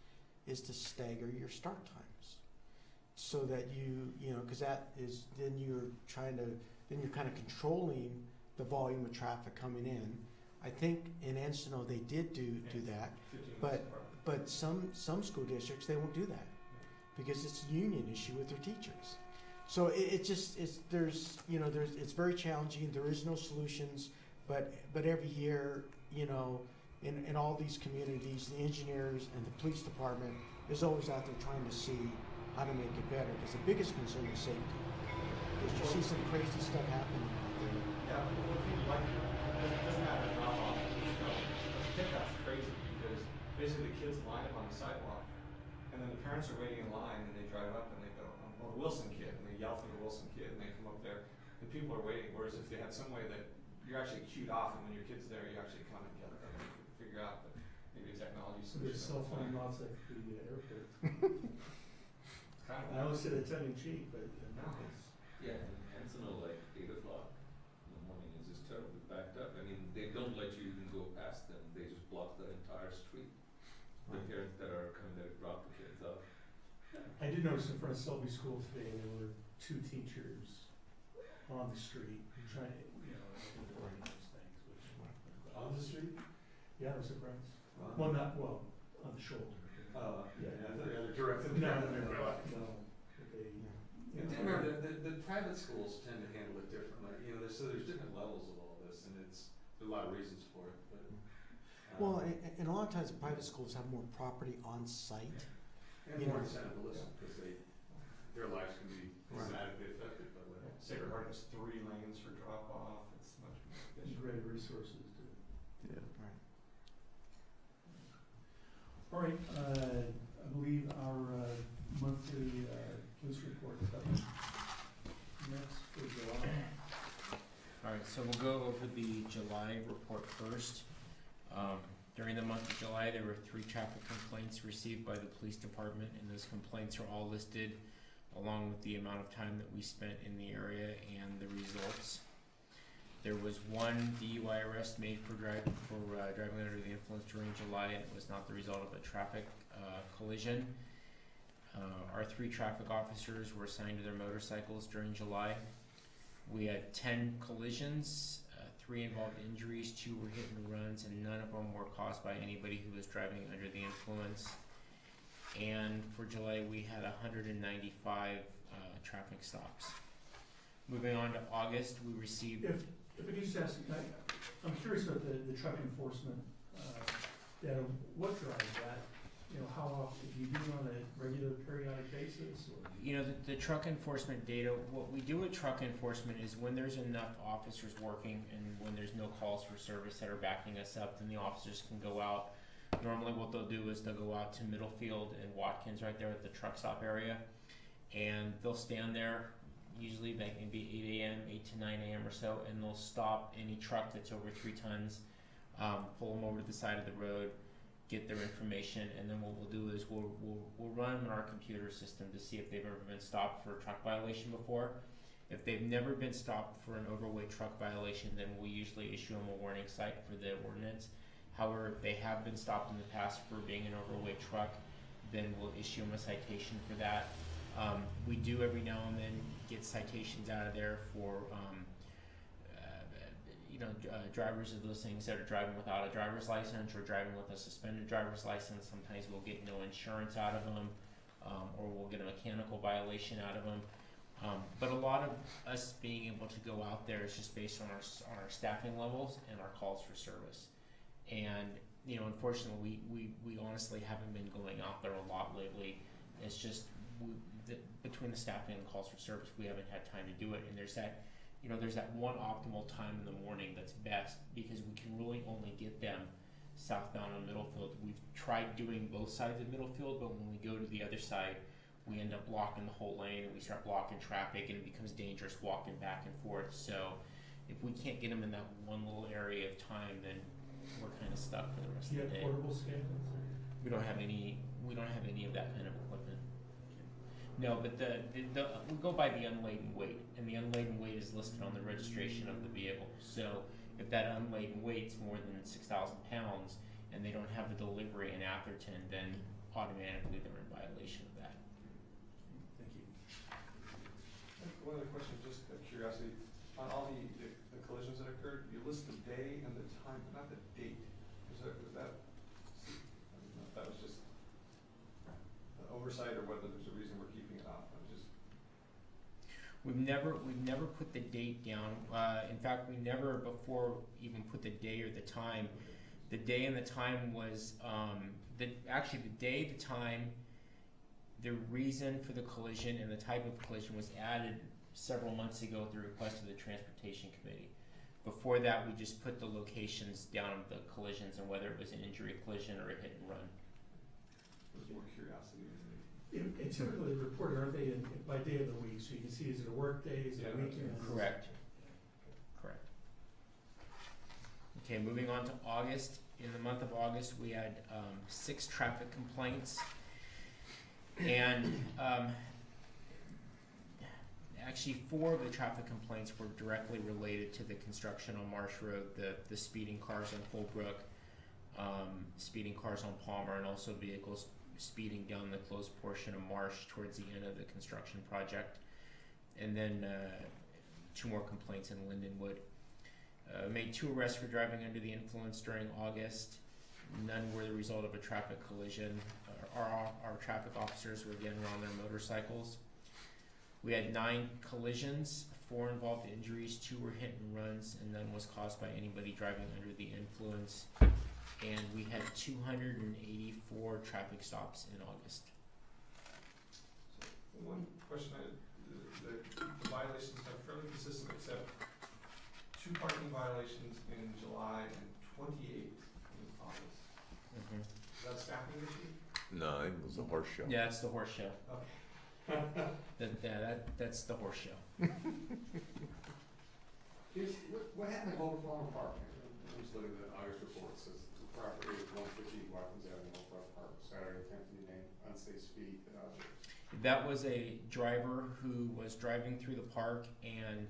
is to stagger your start times, so that because that is then you're kind of controlling the volume of traffic coming in. I think in Encinal they did do that, but some school districts they won't do that because it's a union issue with their teachers. So it's very challenging. There is no solutions, but every year in all these communities, the engineers and the police department is always out there trying to see how to make it better, because the biggest concern is safety. Because you see some crazy stuff happening out there. Yeah, well, if you like, it doesn't matter drop off, pickup's crazy, because basically the kids line up on the sidewalk, and then the parents are waiting in line, and they drive up and they go, well, the Wilson kid, and they yell for the Wilson kid, and they come up there, and people are waiting, whereas if they had some way that you're actually queued off, and when your kid's there, you actually come and get them, and figure out that maybe a technology So solution. there's cell phone lots at the airport. Kind of. I always say that tongue in cheek, but no, Yeah, and Encinal, like 8 o'clock in the morning is just terribly backed up. I mean, they don't let you even go past them. They just block the entire street. The Right. parents that are coming there to drop the kids off. I did notice in front of Selby School today, there were 2 teachers on the street trying, avoiding those things, which. On the street? Yeah, I was surprised. Well, on the shoulder. They're directed. No. But they, And remember, the private schools tend to handle it differently. There's different levels of all this, and there's a lot of reasons for it. But Well, and a lot of times the private schools have more property on site. and more incentive to listen, because their lives can be dramatically affected by that. Sacred Heart has 3 lanes for drop off, it's much more efficient. great resources to. Yeah. Right. All right, I believe our monthly police report is up next for July. Alright, so we'll go over the July report first. During the month of July, there were 3 traffic complaints received by the police department, and those complaints are all listed along with the amount of time that we spent in the area and the results. There was 1 DUI arrest made for driving under the influence during July, and it was not the result of a traffic collision. Our 3 traffic officers were assigned to their motorcycles during July. We had 10 collisions, 3 involved injuries, 2 were hit and runs, and none of them were caused by anybody who was driving under the influence. And for July, we had 195 traffic stops. Moving on to August, we received... If I could just ask, I'm curious about the truck enforcement data. What drives that? How often, do you do it on a regular periodic basis? Or? The truck enforcement data, what we do with truck enforcement is when there's enough officers working and when there's no calls for service that are backing us up, then the officers can go out. Normally what they'll do is they'll go out to Middlefield and Watkins right there at the truck stop area, and they'll stand there. Usually that can be 8 a.m., 8 to 9 a.m. or so, and they'll stop any truck that's over 3 tons, pull them over to the side of the road, get their information, and then what we'll do is we'll run them in our computer system to see if they've ever been stopped for a truck violation before. If they've never been stopped for an overweight truck violation, then we'll usually issue them a warning cite for the ordinance. However, if they have been stopped in the past for being an overweight truck, then we'll issue them a citation for that. We do every now and then get citations out of there for drivers of those things that are driving without a driver's license or driving with a suspended driver's license. Sometimes we'll get no insurance out of them, or we'll get a mechanical violation out of them. But a lot of us being able to go out there is just based on our staffing levels and our calls for service. And unfortunately, we honestly haven't been going out there a lot lately. It's just between the staffing and calls for service, we haven't had time to do it. And there's that one optimal time in the morning that's best, because we can really only get them southbound on Middlefield. We've tried doing both sides of Middlefield, but when we go to the other side, we end up blocking the whole lane, and we start blocking traffic, and it becomes dangerous walking back and forth. So if we can't get them in that one little area of time, then we're kind of stuck for the rest Do you of the have day. portable scales? We don't have any of that kind of equipment. No, but we go by the unladen weight, and the unladen weight is listed on the registration of the vehicle. So if that unladen weight's more than 6,000 pounds and they don't have a delivery in Atherton, then automatically they're in violation of that. Thank you. One other question, just out of curiosity, on all the collisions that occurred, you list the day and the time, but not the date. Was that, I don't know if that was just an oversight or whether there's a reason we're keeping it off. We've never put the date down. In fact, we never before even put the day or the time. The day and the time was the day, the time, the reason for the collision, and the type of collision was added several months ago at the request of the Transportation Committee. Before that, we just put the locations down of the collisions and whether it was an injury collision or a hit and run. It was more curiosity than anything. And typically reported, aren't they, by day of the week, so you can see, is it a work day, is it a weekend? Correct. Correct. Okay, moving on to August. In the month of August, we had 6 traffic complaints, and actually 4 of the traffic complaints were directly related to the construction on Marsh Road, the speeding cars on Holbrook, speeding cars on Palmer, and also vehicles speeding down the closed portion of Marsh towards the end of the construction project. And then 2 more complaints in Lindenwood. Made 2 arrests for driving under the influence during August. None were the result of a traffic collision. Our traffic officers were again on their motorcycles. We had 9 collisions, 4 involved injuries, 2 were hit and runs, and none was caused by anybody driving under the influence. And we had 284 traffic stops in August. So one question, the violations are fairly consistent, except 2 parking violations in July and 28 in August. Mm-hmm. Is that a staffing issue? No, I think it was the horse show. Yeah, that's the horse show. Okay. That's the horse show. What happened at Old Farm Park? I'm just looking at the August report. It says the property is 150 Watkins Avenue, Old Farm Park, Saturday, 10th of the name, unsafe speed. That was a driver who was driving through the park, and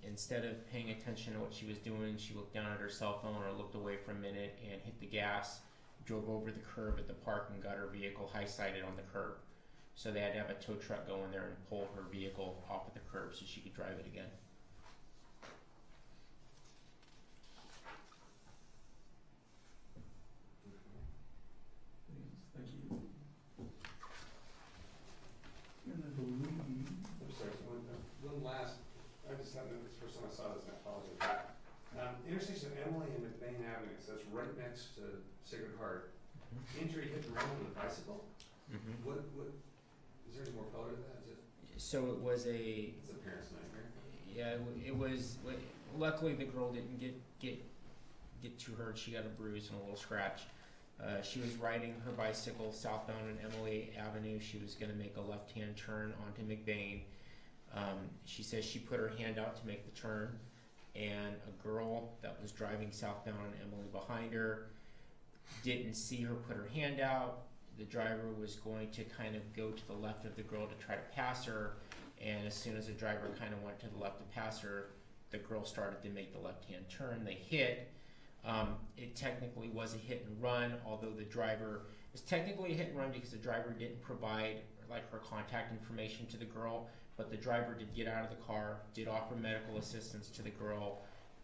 instead of paying attention to what she was doing, she looked down at her cell phone or looked away for a minute and hit the gas, drove over the curb at the park and got her vehicle high-sided on the curb. So they had to have a tow truck go in there and pull her vehicle off of the curb so she could drive it again. Thank you. And I believe, I'm sorry, one last, I just had, this first time I saw this, and I apologize. Intersection of Emily and McBain Avenue, so that's right next to Sacred Heart. Injury hit and run with a bicycle? Mm-hmm. What, is there any more color to that? Is it, So it was it's a parent's nightmare. yeah, it was, luckily the girl didn't get too hurt. She got a bruise and a little scratch. She was riding her bicycle southbound on Emily Avenue. She was going to make a left-hand turn onto McBain. She says she put her hand out to make the turn, and a girl that was driving southbound on Emily behind her didn't see her put her hand out. The driver was going to kind of go to the left of the girl to try to pass her, and as soon as the driver kind of went to the left to pass her, the girl started to make the left-hand turn. They hit. It technically was a hit and run, although the driver, it was technically a hit and run because the driver didn't provide like her contact information to the girl, but the driver did get out of the car, did offer medical assistance to the girl,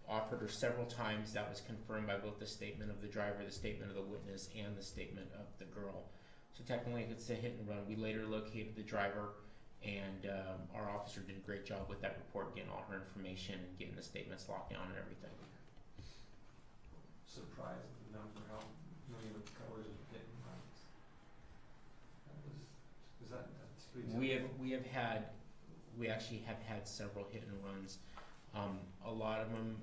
offered her several times. That was confirmed by both the statement of the driver, the statement of the witness, and the statement of the girl. So technically it's a hit and run. We later located the driver, and our officer did a great job with that report, getting all her information and getting the statements locked down and everything. Surprised at the number, how many of the colors of hit and runs. That's pretty typical. We actually have had several hit and runs. A lot of them,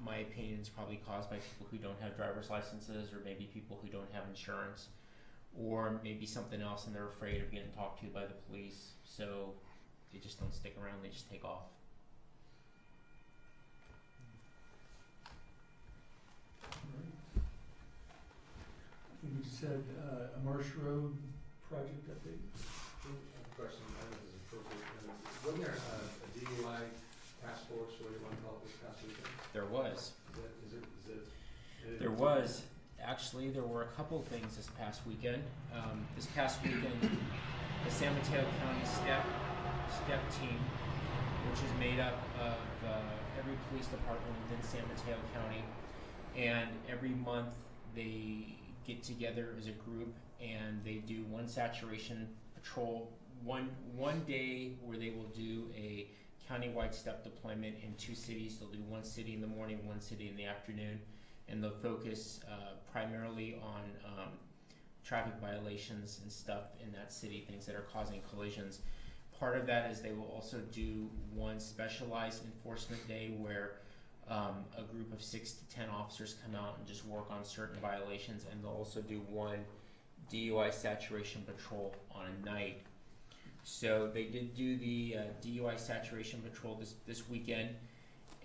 my opinion, is probably caused by people who don't have driver's licenses, or maybe people who don't have insurance, or maybe something else, and they're afraid of getting talked to by the police, so they just don't stick around, they just take off. I think we just had a Marsh Road project update. Question, I don't know if this is appropriate. Wasn't there a DUI task force, or what do you want to call it, this past weekend? There was. Is it? There was. Actually, there were a couple of things this past weekend. This past weekend, the San Mateo County STEP team, which is made up of every police department within San Mateo County, and every month they get together as a group and they do one saturation patrol, one day where they will do a countywide step deployment in 2 cities. They'll do one city in the morning, one city in the afternoon, and they'll focus primarily on traffic violations and stuff in that city, things that are causing collisions. Part of that is they will also do one specialized enforcement day where a group of 6 to 10 officers come out and just work on certain violations, and they'll also do one DUI saturation patrol on a night. So they did do the DUI saturation patrol this weekend,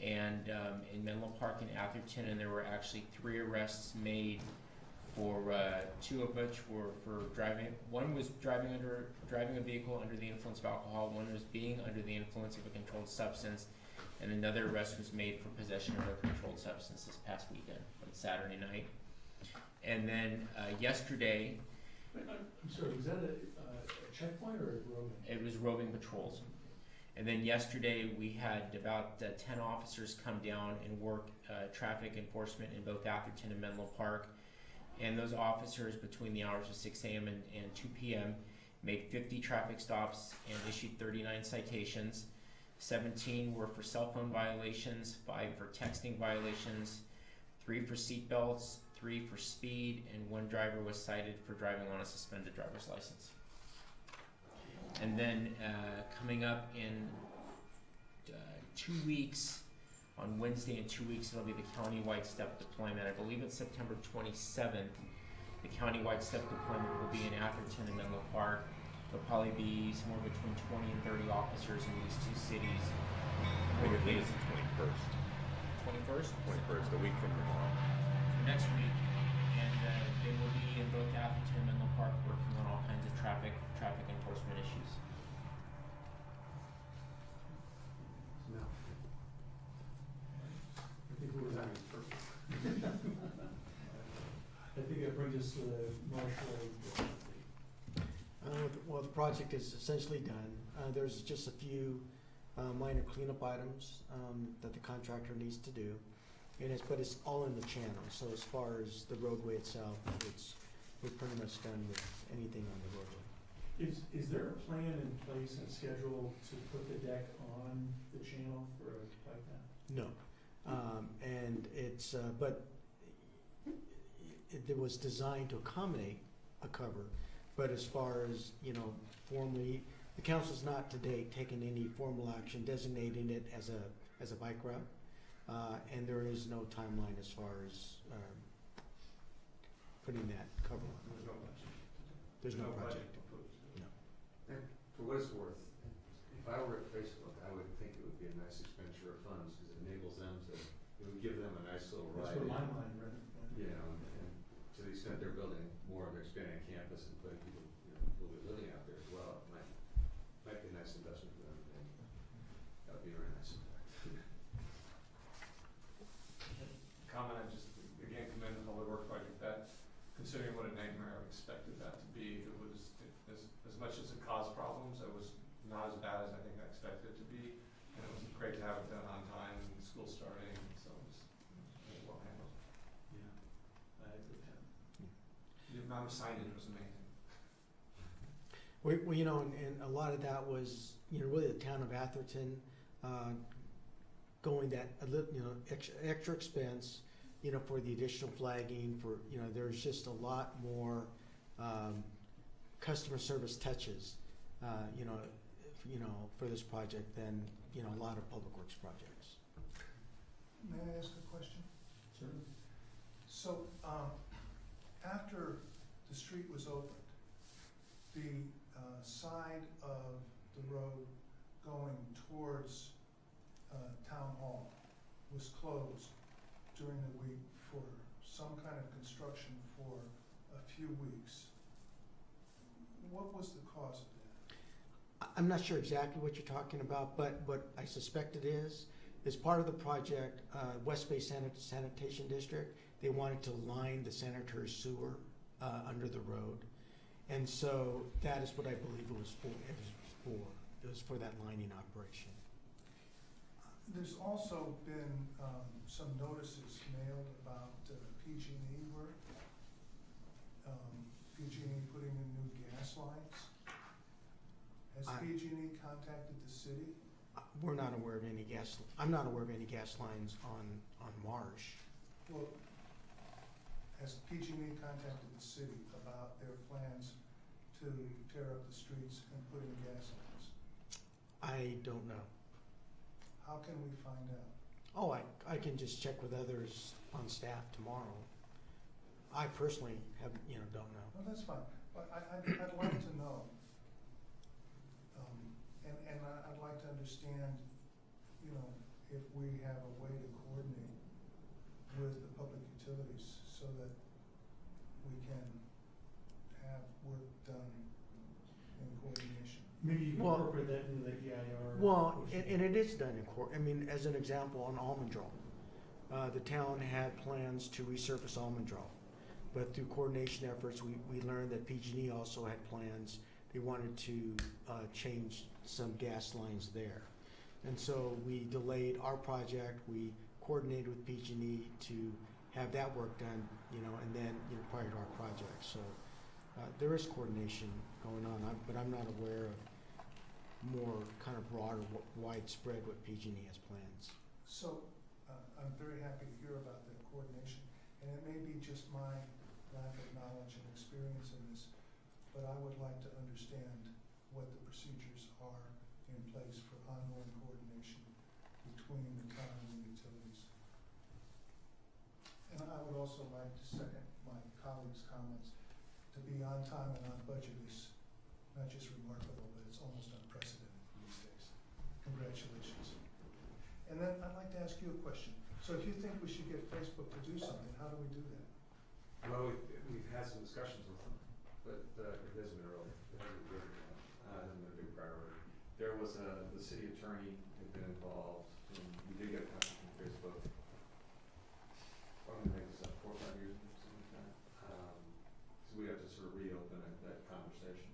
and in Menlo Park and Atherton, and there were actually 3 arrests made for 2 of which were for driving. One was driving a vehicle under the influence of alcohol. One was being under the influence of a controlled substance, and another arrest was made for possession of a controlled substance this past weekend on Saturday night. And then yesterday, I'm sorry, was that a checkpoint or a roving? it was roving patrols. And then yesterday we had about 10 officers come down and work traffic enforcement in both Atherton and Menlo Park. And those officers, between the hours of 6 a.m. and 2 p.m., made 50 traffic stops and issued 39 citations. 17 were for cell phone violations, 5 for texting violations, 3 for seatbelts, 3 for speed, and 1 driver was cited for driving on a suspended driver's license. And then coming up in 2 weeks, on Wednesday in 2 weeks, it'll be the countywide step deployment. I believe it's September 27th. The countywide step deployment will be in Atherton and Menlo Park. There'll probably be somewhere between 20 and 30 officers in these 2 cities. I think it's the 21st. 21st? 21st, a week from tomorrow. Next week. And they will be in both Atherton and Menlo Park working on all kinds of traffic enforcement issues. No. I think we were having perfect. I think that brings us to the Marsh Road. Well, the project is essentially done. There's just a few minor cleanup items that the contractor needs to do, but it's all in the channel. So as far as the roadway itself, we're pretty much done with anything on the roadway. Is there a plan in place and schedule to put the deck on the channel for a like that? No, and it's but it was designed to accommodate a cover. But as far as, formally, the council's not to date taken any formal action designating it as a bike route, and there is no timeline as far as putting that cover on. There's no budget. There's no project. proposed. No. And for what it's worth, if I were at Facebook, I would think it would be a nice expenditure of funds, because it enables them to, it would give them a nice little That's ride. where my mind went. And to amount of signage was amazing. You know, and a lot of that was, you know, really the town of Atherton going that a little, you know, extra expense, you know, for the additional flagging, for, you know, there's just a lot more customer service touches, you know, for this project than, you know, a lot of public works projects. May I ask a question? Sure. So, after the street was opened, the side of the road going towards Town Hall was closed during the week for some kind of construction for a few weeks. What was the cause of that? I'm not sure exactly what you're talking about, but what I suspect it is part of the project, West Bay Sanitation District, they wanted to line the sanitary sewer under the road. And so that is what I believe it was for. It was for that lining operation. There's also been some notices mailed about PG&E work, PG&E putting in new gas lines. Has PG&E contacted the city? We're not aware of any gas. I'm not aware of any gas lines on Marsh. Well, has PG&E contacted the city about their plans to tear up the streets and put in gas lines? I don't know. How can we find out? Oh, I can just check with others on staff tomorrow. I personally don't know. Well, that's fine, but I'd like to know, and I'd like to understand, you know, if we have a way to coordinate with the public utilities so that we can have work done in coordination. Maybe you can Well- incorporate that into the EIR. Well, portion. and it is done in court. I mean, as an example, on Almondrell, the town had plans to resurface Almondrell, but through coordination efforts, we learned that PG&E also had plans. They wanted to change some gas lines there, and so we delayed our project. We coordinated with PG&E to have that work done, you know, and then, you know, prior to our project. So there is coordination going on, but I'm not aware of more kind of broad or widespread what PG&E has plans. So, I'm very happy to hear about that coordination, and it may be just my lack of knowledge and experience in this, but I would like to understand what the procedures are in place for ongoing coordination between the town and the utilities. And I would also like to second my colleagues' comments. To be on time and on budget is not just remarkable, but it's almost unprecedented these days. Congratulations. And then I'd like to ask you a question. So if you think we should get Facebook to do something, how do we do that? Well, we've had some discussions with them, but it hasn't been really, it hasn't been a big priority. There was the city attorney had been involved, and we did get a copy from Facebook. I'm gonna make this up 4 or 5 years ago, something like that. So we have to sort of reopen that conversation.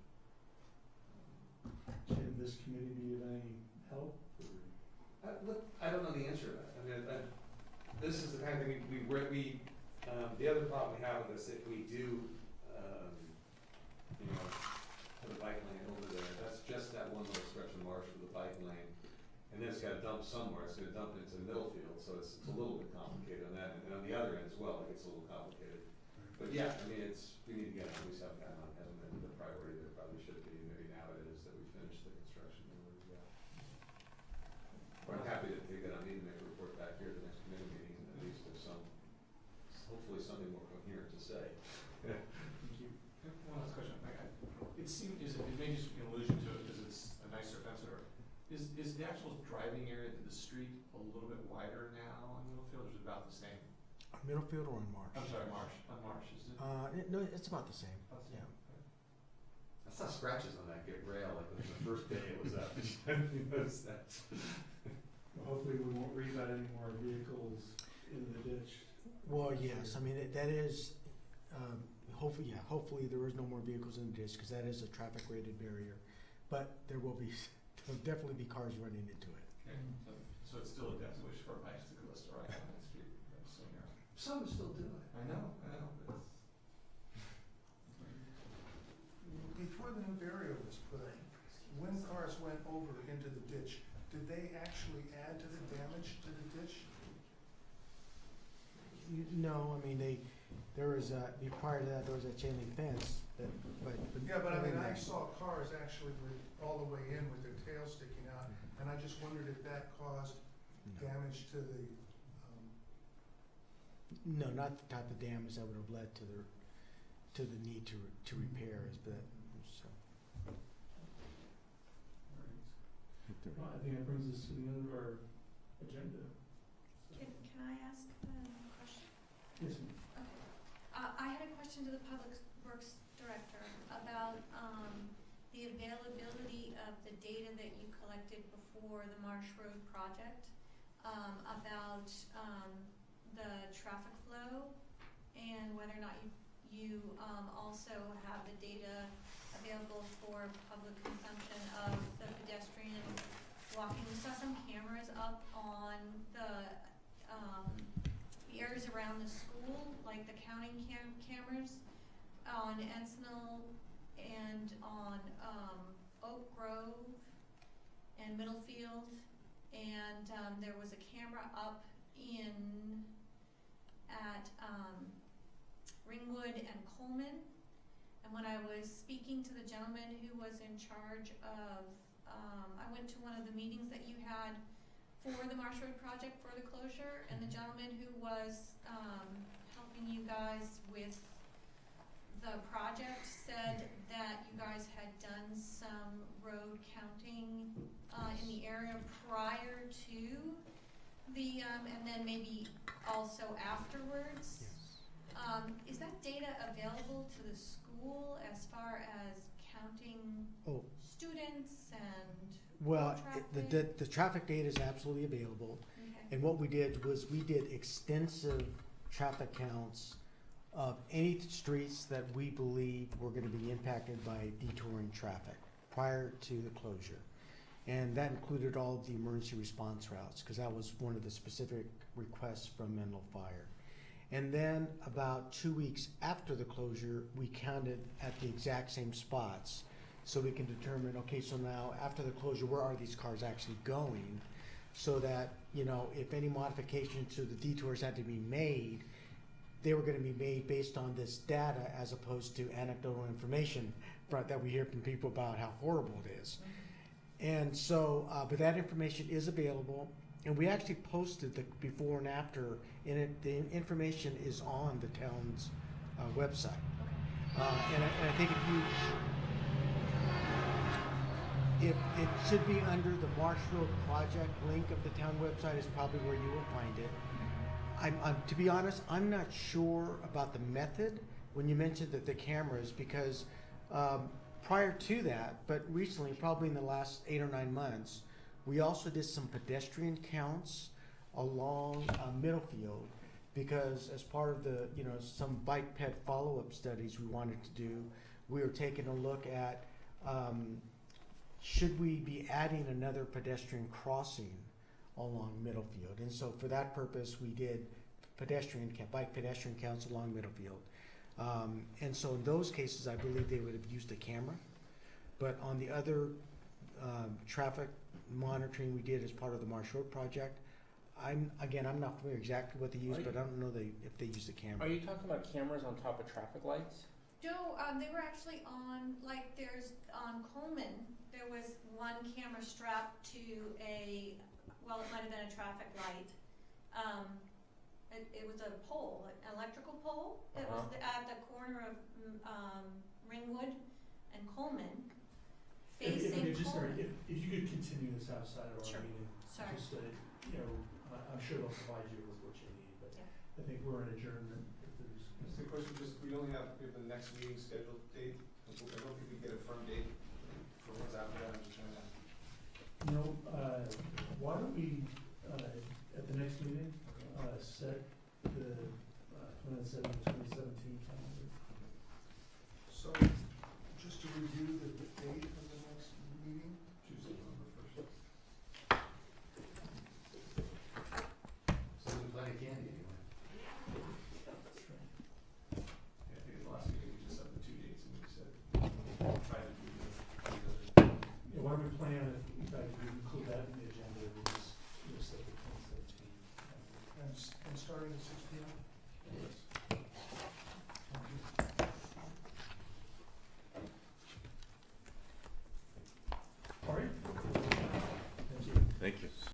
Can this committee be of any help? Look, I don't know the answer to that. I mean, this is the kind of thing the other problem we have with this, if we do, you know, put a bike lane over there, that's just that one little stretch of marsh with the bike lane, and then it's got to dump somewhere. It's going to dump into the middle field, so it's a little bit complicated on that, and on the other end as well, it gets a little complicated. But yeah, I mean, we need to get at least have that on. Hasn't been the priority that it probably should be. Maybe now it is that we finish the construction. But I'm happy to take that on me to make a report back here at the next committee meeting, and at least there's hopefully something more coherent to say. Thank you. One last question. It may just be an allusion to it because it's a nicer fence or is the actual driving area to the street a little bit wider now on Middlefield, or is it about the same? On Middlefield or on Marsh? I'm sorry, Marsh. On Marsh, is it? No, it's about the same. About the Yeah. same? I saw scratches on that rail like the first day it was up. You noticed that? Well, hopefully we won't read about any more vehicles in the ditch. Well, yes. I mean, that is, hopefully there is no more vehicles in the ditch, because that is a traffic rated barrier. But there'll definitely be cars running into it. Okay. So it's still a death wish for a bicyclist to ride on that street. Some still do it. I know, but over into the ditch, did they actually add to the damage to the ditch? No, I mean, there was prior to that, there was a chain link fence, but. Yeah, but I mean, I other than that- saw cars actually with, all the way in with their tails sticking out, and I just wondered if that caused No. damage to the, No, not the type of damage that would have led to the need to repair, but, so. Well, I think that brings us to the end of our agenda. Can I ask a question? Yes, ma'am. I had a question to the Public Works Director about the availability of the data that you collected before the Marsh Road project, about the traffic flow, and whether or not you also have the data available for public consumption of the pedestrian walking. We saw some cameras up on the areas around the school, like the counting cameras on Encinal and on Oak Grove and Middlefield, and there was a camera up at Ringwood and Coleman. And when I was speaking to the gentleman who was in charge of, I went to one of the meetings that you had for the Marsh Road project for the closure, and the gentleman who was helping you guys with the project said that you guys had done some road counting in the area prior to the, and then maybe also afterwards. Is that data available to the school as far as counting students and Well, traffic? the traffic data is absolutely available. Okay. And what we did was we did extensive traffic counts of any streets that we believe were going to be impacted by detouring traffic prior to the closure. And that included all of the emergency response routes, because that was one of the specific requests from Menlo Fire. And then about 2 weeks after the closure, we counted at the exact same spots, so we can determine, okay, so now after the closure, where are these cars actually going? So that, you know, if any modifications to the detours had to be made, they were going to be made based on this data as opposed to anecdotal information that we hear from people about how horrible it is. And so, but that information is available, and we actually posted the before and after, and the information is on the town's website. And I think if it should be under the Marsh Road project link of the town website is probably where you will find it. I'm to be honest, I'm not sure about the method when you mentioned that the cameras, because prior to that, but recently, probably in the last 8 or 9 months, we also did some pedestrian counts along Middlefield, because as part of the, you know, some bike ped follow-up studies we wanted to do, we were taking a look at should we be adding another pedestrian crossing along Middlefield. And so for that purpose, we did bike pedestrian counts along Middlefield. And so in those cases, I believe they would have used a camera. But on the other traffic monitoring we did as part of the Marsh Road project, I'm not familiar exactly what they used, but I don't know if they used a camera. Are you talking about cameras on top of traffic lights? No, they were actually on, like, there's, on Coleman, there was one camera strapped to it might have been a traffic light. It was a pole, an electrical pole. It was at the corner of Ringwood and Coleman, facing Coleman. If you could continue this outside of our Sure. meeting, Sorry. just, I'm sure they'll provide you with what you need, but Yeah. I think we're in adjournment if there's. Just a question, we only have the next meeting scheduled date. I don't think we get a firm date for what's after that. I'm just trying to. Why don't we, at the next meeting, set the 2017 calendar? so, just to review the date of the next meeting? Tuesday, November 1st. So there's plenty of candy anyway. That's right. Yeah, I think the last meeting we just set the 2 dates and we said try to do the. Yeah, why don't we plan, if I greater than 6